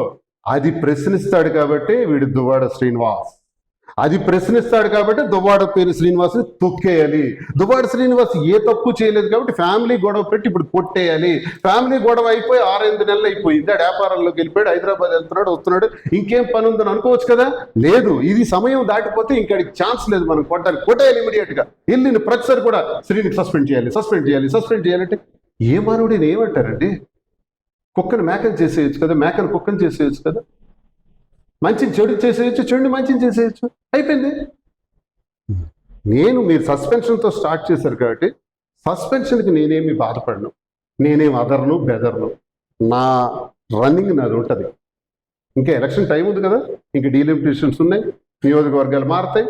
అది ప్రశ్నిస్తాడు కాబట్టి వీడు దువ్వాడ శ్రీనివాస్, అది ప్రశ్నిస్తాడు కాబట్టి దువ్వాడ పేరు శ్రీనివాస్ని తొక్కేయాలి. దువ్వాడ శ్రీనివాస్ ఏ తప్పు చేయలేదు కాబట్టి ఫ్యామిలీ గొడవ పెట్టి ఇప్పుడు కొట్టేయాలి. ఫ్యామిలీ గొడవ అయిపోయి 6-8 నెలలు అయిపోయింది. వ్యాపారంలోకి వెళ్ళిపోయాడు, హైదరాబాద్ వెళ్తున్నాడు, వస్తున్నాడు, ఇంకేం పని ఉందని అనుకోవచ్చు కదా. లేదు, ఇది సమయం దాటిపోతే ఇంకడికి ఛాన్స్ లేదు మనం కొట్టాలి. కొట్టేయాలి ఇమీడియట్ గా. వెళ్ళిన ప్రతిసారి కూడా శ్రీని సస్పెండ్ చేయాలంటే ఏ మానవుడిని ఏమంటారండి? కుక్కను మేకను చేసేయచ్చు కదా, మేకను కుక్కను చేసేయచ్చు కదా, మంచిని చెడు చేసేయచ్చు, చెడుని మంచిని చేసేయచ్చు, అయిపోయింది. మీరు సస్పెన్షన్తో స్టార్ట్ చేశారు కాబట్టి సస్పెన్షన్కి నేనేమి బాధపడను, నేనేం అదర్ను బెదర్ను. నా రన్నింగ్ నాది ఉంటుంది. ఇంకా ఎలక్షన్ టైం ఉంది కదా, ఇంకా డీలిమిటేషన్స్ ఉన్నాయి, నియోజకవర్గాలు మారుతాయి,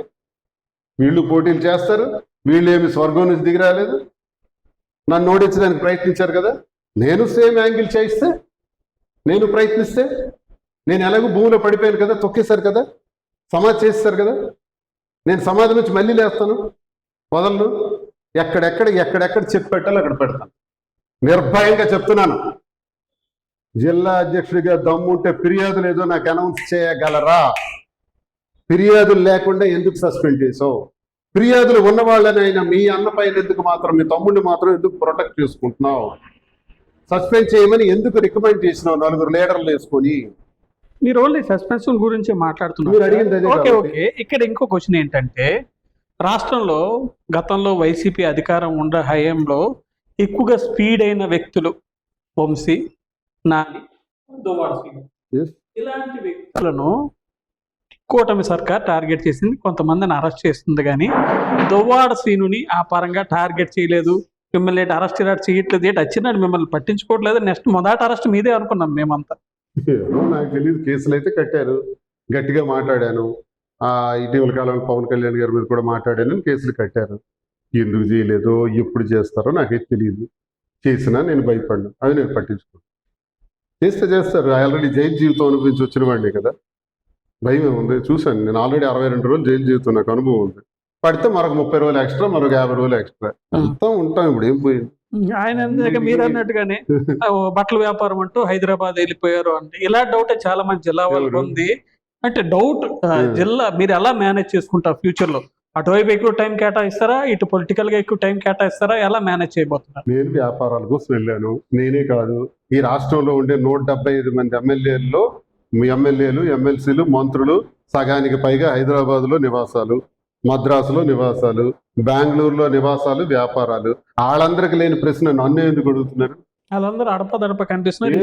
వీళ్ళు పోటీలు చేస్తారు. వీళ్ళు ఏమి స్వర్గం నుంచి దిగి రాలేదు, నన్ను ఓడించడానికి ప్రయత్నించారు కదా. నేను సేమ్ యాంగిల్ చేయిస్తే, నేను ప్రయత్నిస్తే, నేను ఎలాగో భూమిలో పడిపోయాను కదా, తొక్కేశారు కదా, సమాధి చేస్తారు కదా, నేను సమాధి నుంచి మళ్ళీ లేస్తాను, వదలను. ఎక్కడెక్కడ చెప్పి పెట్టాలో అక్కడ పెడతాను. నిర్భయంగా చెప్తున్నాను. జిల్లా అధ్యక్షుడిగా దమ్ముంటే ఫిర్యాదు లేదో నాకు అనౌన్స్ చేయగలరా? ఫిర్యాదులు లేకుండా ఎందుకు సస్పెండ్ చేసావు? ఫిర్యాదులు ఉన్నవాళ్ళనైనా మీ అన్న పైన ఎందుకు మాత్రం, మీ తమ్ముడిని మాత్రం ఎందుకు ప్రొటెక్ట్ చేసుకుంటున్నావు? సస్పెండ్ చేయమని ఎందుకు రికమెండ్ చేసినావు 4 లీడర్లు వేసుకొని? మీరు ఓన్లీ సస్పెన్షన్ గురించి మీరు అడిగింది అదే మాట్లాడుతున్నారు. కాబట్టి. ఓకే. ఇక్కడ ఇంకో క్వశ్చన్ ఏంటంటే, రాష్ట్రంలో గతంలో వైసీపీ అధికారం ఉండ హయాంలో ఎక్కువగా స్పీడ్ అయిన వ్యక్తులు వంశీ, నాని, దువ్వాడ శ్రీను. Yes. ఇలాంటి వ్యక్తులను కూటమి సర్కార్ టార్గెట్ చేసింది, కొంతమందిని అరెస్ట్ చేస్తుంది. కానీ దువ్వాడ శ్రీనుని ఆ పరంగా టార్గెట్ చేయలేదు. మిమ్మల్ని అరెస్ట్ చేయట్లేదు, ఏంటి వచ్చినాడు మిమ్మల్ని పట్టించుకోవట్లేదు. నెక్స్ట్ మొదటి అరెస్ట్ మీదే అనుకున్నాం మేమంతా. ఏమో నాకు తెలియదు. కేసులు అయితే కట్టారు, గట్టిగా మాట్లాడాను. ఇటీవల కాలంలో పవన్ కళ్యాణ్ గారి మీద కూడా మాట్లాడాను, కేసులు కట్టారు. ఎందుకు చేయలేదో ఎప్పుడు చేస్తారో నాకైతే తెలియదు. చేసినా నేను భయపడ్డాను, అవి నేను పట్టించుకోను. చేస్తారు. ఆల్రెడీ జైలు జీవితం అనుభవించి వచ్చిన వాడిని కదా, భయం ఏముంది? చూశాను నేను ఆల్రెడీ 62 రోజులు జైలు జీవితం నాకు అనుభవం ఉంది. పడితే మరొక 30 రోజులు ఎక్స్ట్రా, మరొక 50 రోజులు ఎక్స్ట్రా ఉంటాం. ఇప్పుడు ఏం పోయింది? ఆయన మీరు అన్నట్టుగానే బట్టల వ్యాపారం అంటూ హైదరాబాద్ వెళ్ళిపోయారు అంటే ఇలా డౌట్ చాలా మంది జిల్లా వాళ్ళకి ఉంది. అంటే డౌట్ జిల్లా మీరు ఎలా మేనేజ్ చేసుకుంటారు ఫ్యూచర్ లో? అటువైపు ఎక్కువ టైం కేటాయిస్తారా, ఇటు పొలిటికల్ గా ఎక్కువ టైం కేటాయిస్తారా, ఎలా మేనేజ్ చేయబోతున్నారు? నేను వ్యాపారాల కోసం వెళ్ళాను. నేనే కాదు, ఈ రాష్ట్రంలో ఉండే 175 మంది ఎమ్మెల్యేలలో ఎమ్మెల్యేలు, ఎమ్మెల్సీలు, మంత్రులు సగానికి పైగా హైదరాబాద్లో నివాసాలు, మద్రాసులో నివాసాలు, బెంగళూరులో నివాసాలు, వ్యాపారాలు. వాళ్ళందరికి లేని ప్రశ్న నన్ను ఎందుకు అడుగుతున్నారు? వాళ్ళందరూ అడపదడప కనిపిస్తున్నారు.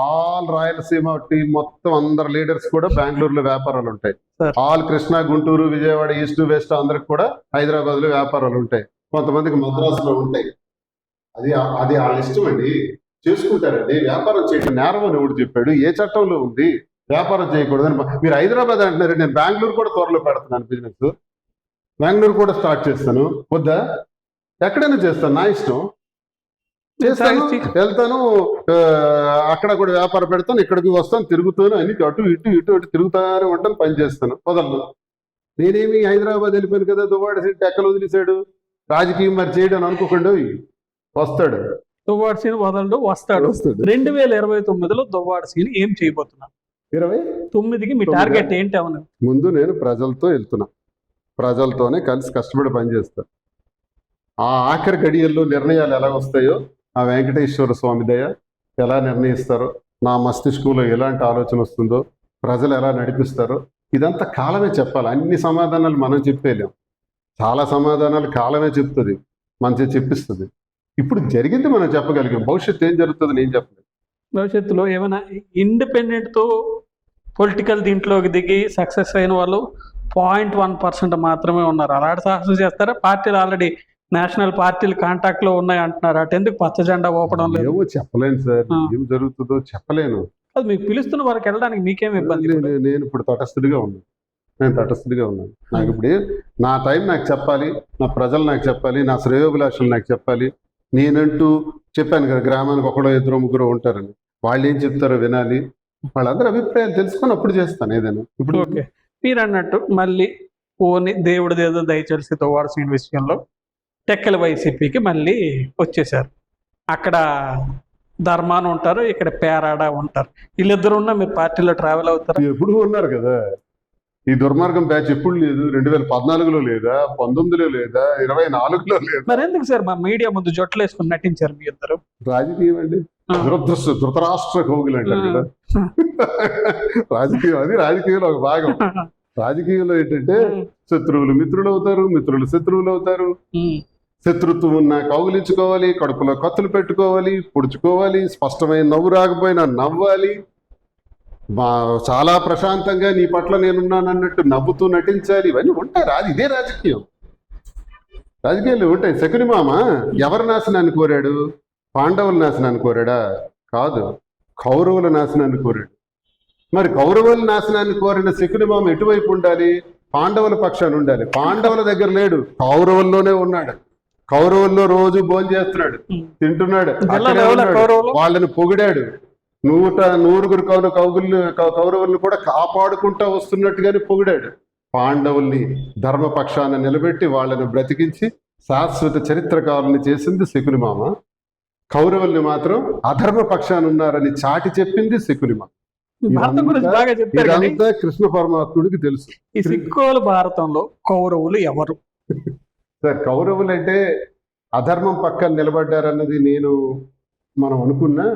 ఆల్ రాయలసీమ టీం మొత్తం అందరు లీడర్స్ కూడా బెంగళూరులో వ్యాపారాలు ఉంటాయి. All Krishna, Guntur, Vijayawada, east west అందరికి కూడా హైదరాబాద్ లో వ్యాపారాలు ఉంటాయి. కొంతమందికి మద్రాసులో ఉంటాయి. అది వాళ్ళ ఇష్టం అండి, చేసుకుంటారండి. వ్యాపారం చేయడం నేరం అని ఎవడు చెప్పాడు? ఏ చట్టంలో ఉంది వ్యాపారం చేయకూడదని? మీరు హైదరాబాద్ అంటున్నారు, నేను బెంగళూరు కూడా త్వరలో పెడుతున్నాను బిజినెస్. బెంగళూరు కూడా స్టార్ట్ చేస్తాను. వద్దా? ఎక్కడైనా చేస్తాను, నా ఇష్టం. చేస్తాను, వెళ్తాను, అక్కడ కూడా వ్యాపారం పెడతాను, ఇక్కడికి వస్తాను, తిరుగుతాను, అన్ని అటు ఇటు తిరుగుతాను, ఉంటాను, పని చేస్తాను, వదలను. నేనేమి హైదరాబాద్ వెళ్ళిపోయాను కదా, దువ్వాడ సీట్ ఎక్కడ వదిలేశాడు? రాజకీయం మరి చేయడం అనుకోకుండా వస్తాడు. దువ్వాడ సీన్ వదలడు, వస్తాడు. 2029లో దువ్వాడ సీన్ ఏం చేయబోతున్నారు? 29కి మీ టార్గెట్ ఏంటి? అవును, ముందు నేను ప్రజలతో వెళ్తున్నా, ప్రజలతోనే కలిసి కష్టపడి పనిచేస్తాను. ఆ ఆఖరి గడియల్లో నిర్ణయాలు ఎలా వస్తాయో ఆ వెంకటేశ్వర స్వామి దయ ఎలా నిర్ణయిస్తారో, నా మస్తిష్కంలో ఎలాంటి ఆలోచన వస్తుందో, ప్రజలు ఎలా నడిపిస్తారో ఇదంతా కాలమే చెప్పాలి. అన్ని సమాధానాలు మనం చెప్పేలేం. చాలా సమాధానాలు కాలమే చెప్తుంది, మంచి చెప్పిస్తుంది. ఇప్పుడు జరిగింది మనం చెప్పగలిగాం, భవిష్యత్తు ఏం జరుగుతుంది నేను చెప్పలేదు. భవిష్యత్తులో ఏమైనా ఇండిపెండెంట్తో పొలిటికల్ దీంట్లోకి దిగి సక్సెస్ అయిన వాళ్ళు 0.1% మాత్రమే ఉన్నారు. అలాంటి సాహసం చేస్తారా? పార్టీలు ఆల్రెడీ నేషనల్ పార్టీలు కాంటాక్ట్ లో ఉన్నాయి అంటున్నారు. అటు ఎందుకు పచ్చ జెండా ఊపడం లేదు? ఏమో చెప్పలేను సార్, ఏం జరుగుతుందో చెప్పలేను. అది మీకు పిలుస్తున్న వారికి వెళ్ళడానికి మీకేం ఇబ్బంది? నేను ఇప్పుడు తటస్థుడిగా ఉన్నాను, నాకు ఇప్పుడు నా టైం నాకు చెప్పాలి, నా ప్రజలు నాకు చెప్పాలి, నా శ్రేయోభిలాషులు నాకు చెప్పాలి. నేనంటూ చెప్పాను కదా, గ్రామానికి ఒకడో ఇద్దరు ముగ్గురు ఉంటారని, వాళ్ళు ఏం చెప్తారో వినాలి, వాళ్ళందరూ అభిప్రాయాలు తెలుసుకొని అప్పుడు చేస్తాను ఏదైనా. ఇప్పుడు ఓకే, మీరు అన్నట్టు మళ్ళీ ఓని దేవుడిది ఏదో దయచేసి దువ్వాడ శ్రీను విషయంలో టెక్కల వైసీపీకి మళ్ళీ వచ్చేసారు. అక్కడ ధర్మాన ఉంటారు, ఇక్కడ పేరాడ ఉంటారు. వీళ్ళిద్దరు ఉన్నా మీరు పార్టీలో ట్రావెల్ అవుతారు? ఎప్పుడు ఉన్నారు కదా, ఈ దుర్మార్గం బ్యాచ్ ఎప్పుడు లేదు. 2014లో లేదా, 19లో లేదా, 24లో లేదా? మరి ఎందుకు సార్ మా మీడియా ముందు జొట్లు వేసుకుని నటించారు మీ ఇద్దరు? రాజకీయం అండి, ధృతరాష్ట్ర కోగులు అంటారు కదా. రాజకీయం, అది రాజకీయంలో ఒక భాగం. రాజకీయంలో ఏంటంటే శత్రువులు మిత్రులు అవుతారు, మిత్రులు శత్రువులు అవుతారు. శత్రుత్వం ఉన్నా కౌగులించుకోవాలి, కడుపులో కత్తులు పెట్టుకోవాలి, పొడుచుకోవాలి, స్పష్టమైన నవ్వు రాకపోయినా నవ్వాలి, చాలా ప్రశాంతంగా నీ పట్ల నేనున్నాను అన్నట్టు నవ్వుతూ నటించాలి. ఇవన్నీ ఉంటాయి. ఇదే రాజకీయం. రాజకీయాలు ఉంటాయి. శకునిమామ ఎవరి నాశనాన్ని కోరాడు? పాండవుల నాశనాన్ని కోరాడా? కాదు, కౌరవుల నాశనాన్ని కోరాడు. మరి కౌరవుల నాశనాన్ని కోరిన శకునిమామ ఎటువైపు ఉండాలి? పాండవుల పక్షాన్ని ఉండాలి. పాండవుల దగ్గర లేడు, కౌరవుల్లోనే ఉన్నాడు. కౌరవుల్లో రోజు భోజనం చేస్తున్నాడు, తింటున్నాడు, అక్కడే ఉన్నాడు. వాళ్ళని పొగిడాడు. నూరుగురు కౌరవుల్ని కూడా కాపాడుకుంటా వస్తున్నట్టుగానే పొగిడాడు. పాండవుల్ని ధర్మపక్షాన్ని నిలబెట్టి వాళ్ళని బ్రతికించి శాశ్వత చరిత్రకారుల్ని చేసింది శకునిమామ. కౌరవుల్ని మాత్రం అధర్మ పక్షాన్ని ఉన్నారని చాటి చెప్పింది శకునిమామ. భారతం గురించి బాగా చెప్పారు కానీ ఇదంతా కృష్ణ పరమాత్ముడికి తెలుసు. ఈ సిక్కోలు భారతంలో కౌరవులు ఎవరు? సార్, కౌరవులు అంటే అధర్మం పక్కన నిలబడ్డారన్నది మనం అనుకున్నా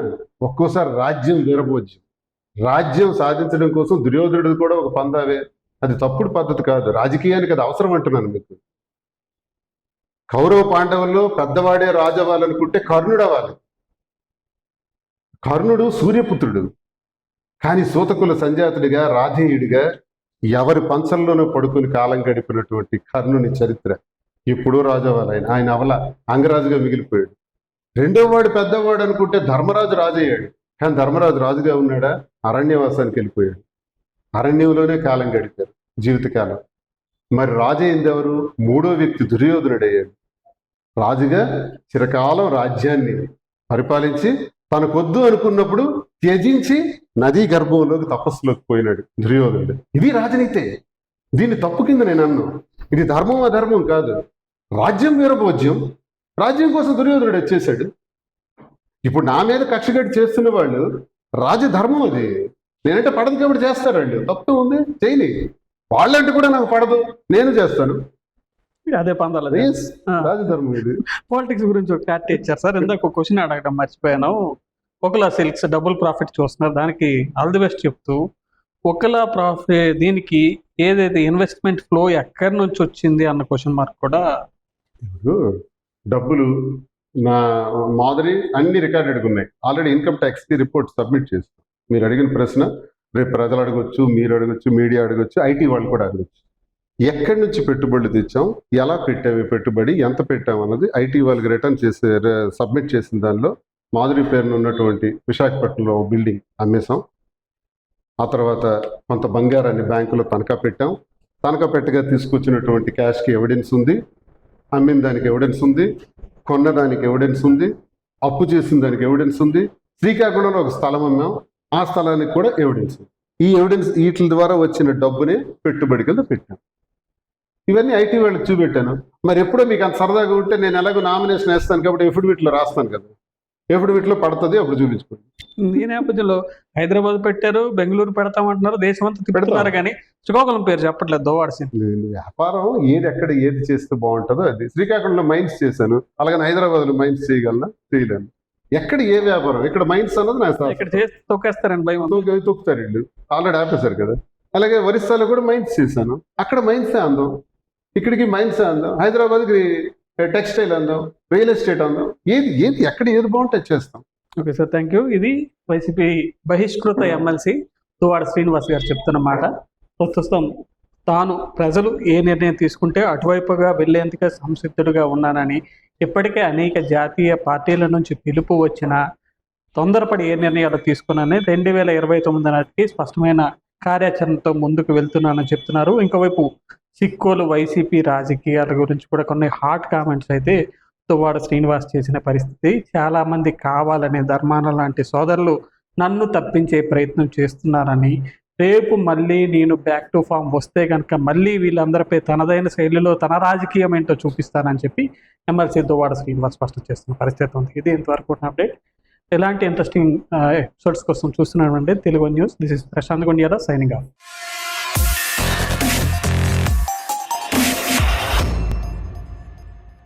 ఒక్కోసారి రాజ్యం వీరభోజ్యం. రాజ్యం సాధించడం కోసం దుర్యోధనుడు కూడా ఒక పందావే. అది తప్పుడు పద్ధతి కాదు, రాజకీయానికి అది అవసరం అంటున్నాను మీకు. కౌరవ పాండవుల్లో పెద్దవాడే రాజు అవ్వాలనుకుంటే కర్ణుడు అవ్వాలి. కర్ణుడు సూర్యపుత్రుడు, కానీ సూతకుల సంజాతుడిగా రాధేయుడిగా ఎవరి పంచంలోనూ పడుకుని కాలం గడిపినటువంటి కర్ణుని చరిత్ర ఎప్పుడూ రాజు అవ్వాలి. ఆయన అవల అంగరాజుగా మిగిలిపోయాడు. రెండో వాడు పెద్దవాడు అనుకుంటే ధర్మరాజు రాజు అయ్యాడు, కానీ ధర్మరాజు రాజుగా ఉన్నాడా? అరణ్యవాసానికి వెళ్ళిపోయాడు. అరణ్యంలోనే కాలం గడిపారు జీవితకాలం. మరి రాజు అయింది ఎవరు? మూడో వ్యక్తి దుర్యోధనుడయ్యాడు. రాజుగా చిరకాలం రాజ్యాన్ని పరిపాలించి తనకొద్దు అనుకున్నప్పుడు త్యజించి నదీ గర్భంలోకి తపస్సులోకి పోయినాడు దుర్యోధనుడు. ఇది రాజనీతే. దీన్ని తప్పు కింద నేను అన్నాను. ఇది ధర్మం అధర్మం కాదు, రాజ్యం వీరభోజ్యం. రాజ్యం కోసం దుర్యోధనుడు వచ్చేసాడు. ఇప్పుడు నా మీద కక్షగట్టి చేస్తున్న వాళ్ళు రాజధర్మం అది. నేనంటే పడదు కాబట్టి చేస్తారండి, తప్పు ఉంది, చేయని. వాళ్ళంటే కూడా నాకు పడదు, నేను చేస్తాను. అదే పందాలు. రాజధర్మం ఇది. పాలిటిక్స్ గురించి ఒక క్లారిటీ ఇచ్చారు సార్. ఇందాక ఒక క్వశ్చన్ అడగడం మర్చిపోయాను. ఒకలా సిల్క్స్ డబుల్ ప్రాఫిట్ చూస్తున్నారు, దానికి ఆల్ ది బెస్ట్ చెప్తూ ఒకలా ప్రాఫిట్ దీనికి ఏదైతే ఇన్వెస్ట్మెంట్ ఫ్లో ఎక్కడి నుంచి వచ్చింది అన్న క్వశ్చన్ మార్క్ కూడా. డబ్బులు నా మాదిరి అన్ని రికార్డెడ్గా ఉన్నాయి. ఆల్రెడీ ఇన్కమ్ ట్యాక్స్కి రిపోర్ట్ సబ్మిట్ చేస్తాం. మీరు అడిగిన ప్రశ్న రేపు ప్రజలు అడగొచ్చు, మీరు అడగొచ్చు, మీడియా అడగొచ్చు, ఐటీ వాళ్ళు కూడా అడగొచ్చు. ఎక్కడి నుంచి పెట్టుబడులు తెచ్చాం, ఎలా పెట్టాము పెట్టుబడి, ఎంత పెట్టాము అన్నది ఐటీ వాళ్ళకి రిటర్న్ చేసే సబ్మిట్ చేసిన దానిలో మాధురి పేరున ఉన్నటువంటి విశాఖపట్నంలో బిల్డింగ్ అమ్మేశాం. ఆ తర్వాత కొంత బంగారాన్ని బ్యాంకులో తనఖా పెట్టాం. తనఖా పెట్టగా తీసుకొచ్చినటువంటి క్యాష్కి ఎవిడెన్స్ ఉంది, అమ్మిన దానికి ఎవిడెన్స్ ఉంది, కొన్నదానికి ఎవిడెన్స్ ఉంది, అప్పు చేసిన దానికి ఎవిడెన్స్ ఉంది. శ్రీకాకుళంలో ఒక స్థలం అమ్మాం, ఆ స్థలానికి కూడా ఎవిడెన్స్ ఉంది. ఈ ఎవిడెన్స్ వీటి ద్వారా వచ్చిన డబ్బునే పెట్టుబడి కింద పెట్టాం. ఇవన్నీ ఐటీ వాళ్ళకి చూపెట్టాను. మరి ఎప్పుడో మీకు అంత సరదాగా ఉంటే నేను ఎలాగో నామినేషన్ వేస్తాను కాబట్టి ఎఫిడవిట్లో రాస్తాను కదా, ఎఫిడవిట్లో పడుతుంది, అప్పుడు చూపించుకోండి. ఈ నేపథ్యంలో హైదరాబాద్ పెట్టారు, బెంగళూరు పెడతామంటున్నారు, దేశం అంతా తిప్పుతున్నారు, కానీ శ్రీకాకుళం పేరు చెప్పట్లేదు. దోవాడ్సింది వ్యాపారం ఏది ఎక్కడ ఏది చేస్తే బాగుంటుందో అది. శ్రీకాకుళంలో మైన్స్ చేశాను, అలాగే హైదరాబాద్లో మైన్స్ చేయగలనా? చేయలేను. ఎక్కడ ఏ వ్యాపారం, ఇక్కడ మైన్స్ అన్నది నాకు ఇక్కడ చేస్తే తొక్కేస్తారని భయం. తొక్కుతారు వీళ్ళు, ఆల్రెడీ ఆపేశారు కదా. అలాగే ఒరిస్సాలో కూడా మైన్స్ చేశాను, అక్కడ మైన్సే అందం, ఇక్కడికి మైన్సే అందం, హైదరాబాద్కి టెక్స్టైల్ అందం, రియల్ ఎస్టేట్ అందం. ఏది ఎక్కడ ఏది బాగుంటే చేస్తాం. Okay sir, thank you. ఇది వైసీపీ బహిష్కృత ఎమ్మెల్సీ దువ్వాడ శ్రీనివాస్ గారు చెప్తున్న మాట. ప్రస్తుతం తాను ప్రజలు ఏ నిర్ణయం తీసుకుంటే అటువైపుగా వెళ్లేందుకు సంసిద్ధుడుగా ఉన్నానని, ఇప్పటికే అనేక జాతీయ పార్టీల నుంచి పిలుపు వచ్చినా తొందరపడి ఏ నిర్ణయాలు తీసుకున్నానని 2029 నాటికి స్పష్టమైన కార్యాచరణతో ముందుకు వెళ్తున్నానని చెప్తున్నారు. ఇంకోవైపు సిక్కోలు వైసీపీ రాజకీయాల గురించి కూడా కొన్ని హాట్ కామెంట్స్ అయితే దువ్వాడ శ్రీనివాస్ చేసిన పరిస్థితి. చాలా మంది కావాలనే ధర్మాన లాంటి సోదరులు నన్ను తప్పించే ప్రయత్నం చేస్తున్నారని, రేపు మళ్ళీ నేను బ్యాక్ టు ఫామ్ వస్తే కనుక మళ్ళీ వీళ్ళందరిపై తనదైన శైలిలో తన రాజకీయం ఏంటో చూపిస్తానని చెప్పి ఎమ్మెల్సీ దువ్వాడ శ్రీనివాస్ స్పష్టం చేస్తున్న పరిస్థితి ఉంది. ఇది ఇంతవరకు అప్డేట్. ఎలాంటి ఇంట్రెస్టింగ్ ఎపిసోడ్స్ కోసం చూస్తున్నామంటే Telugu news. This is Prashanth Gundiyala signing of.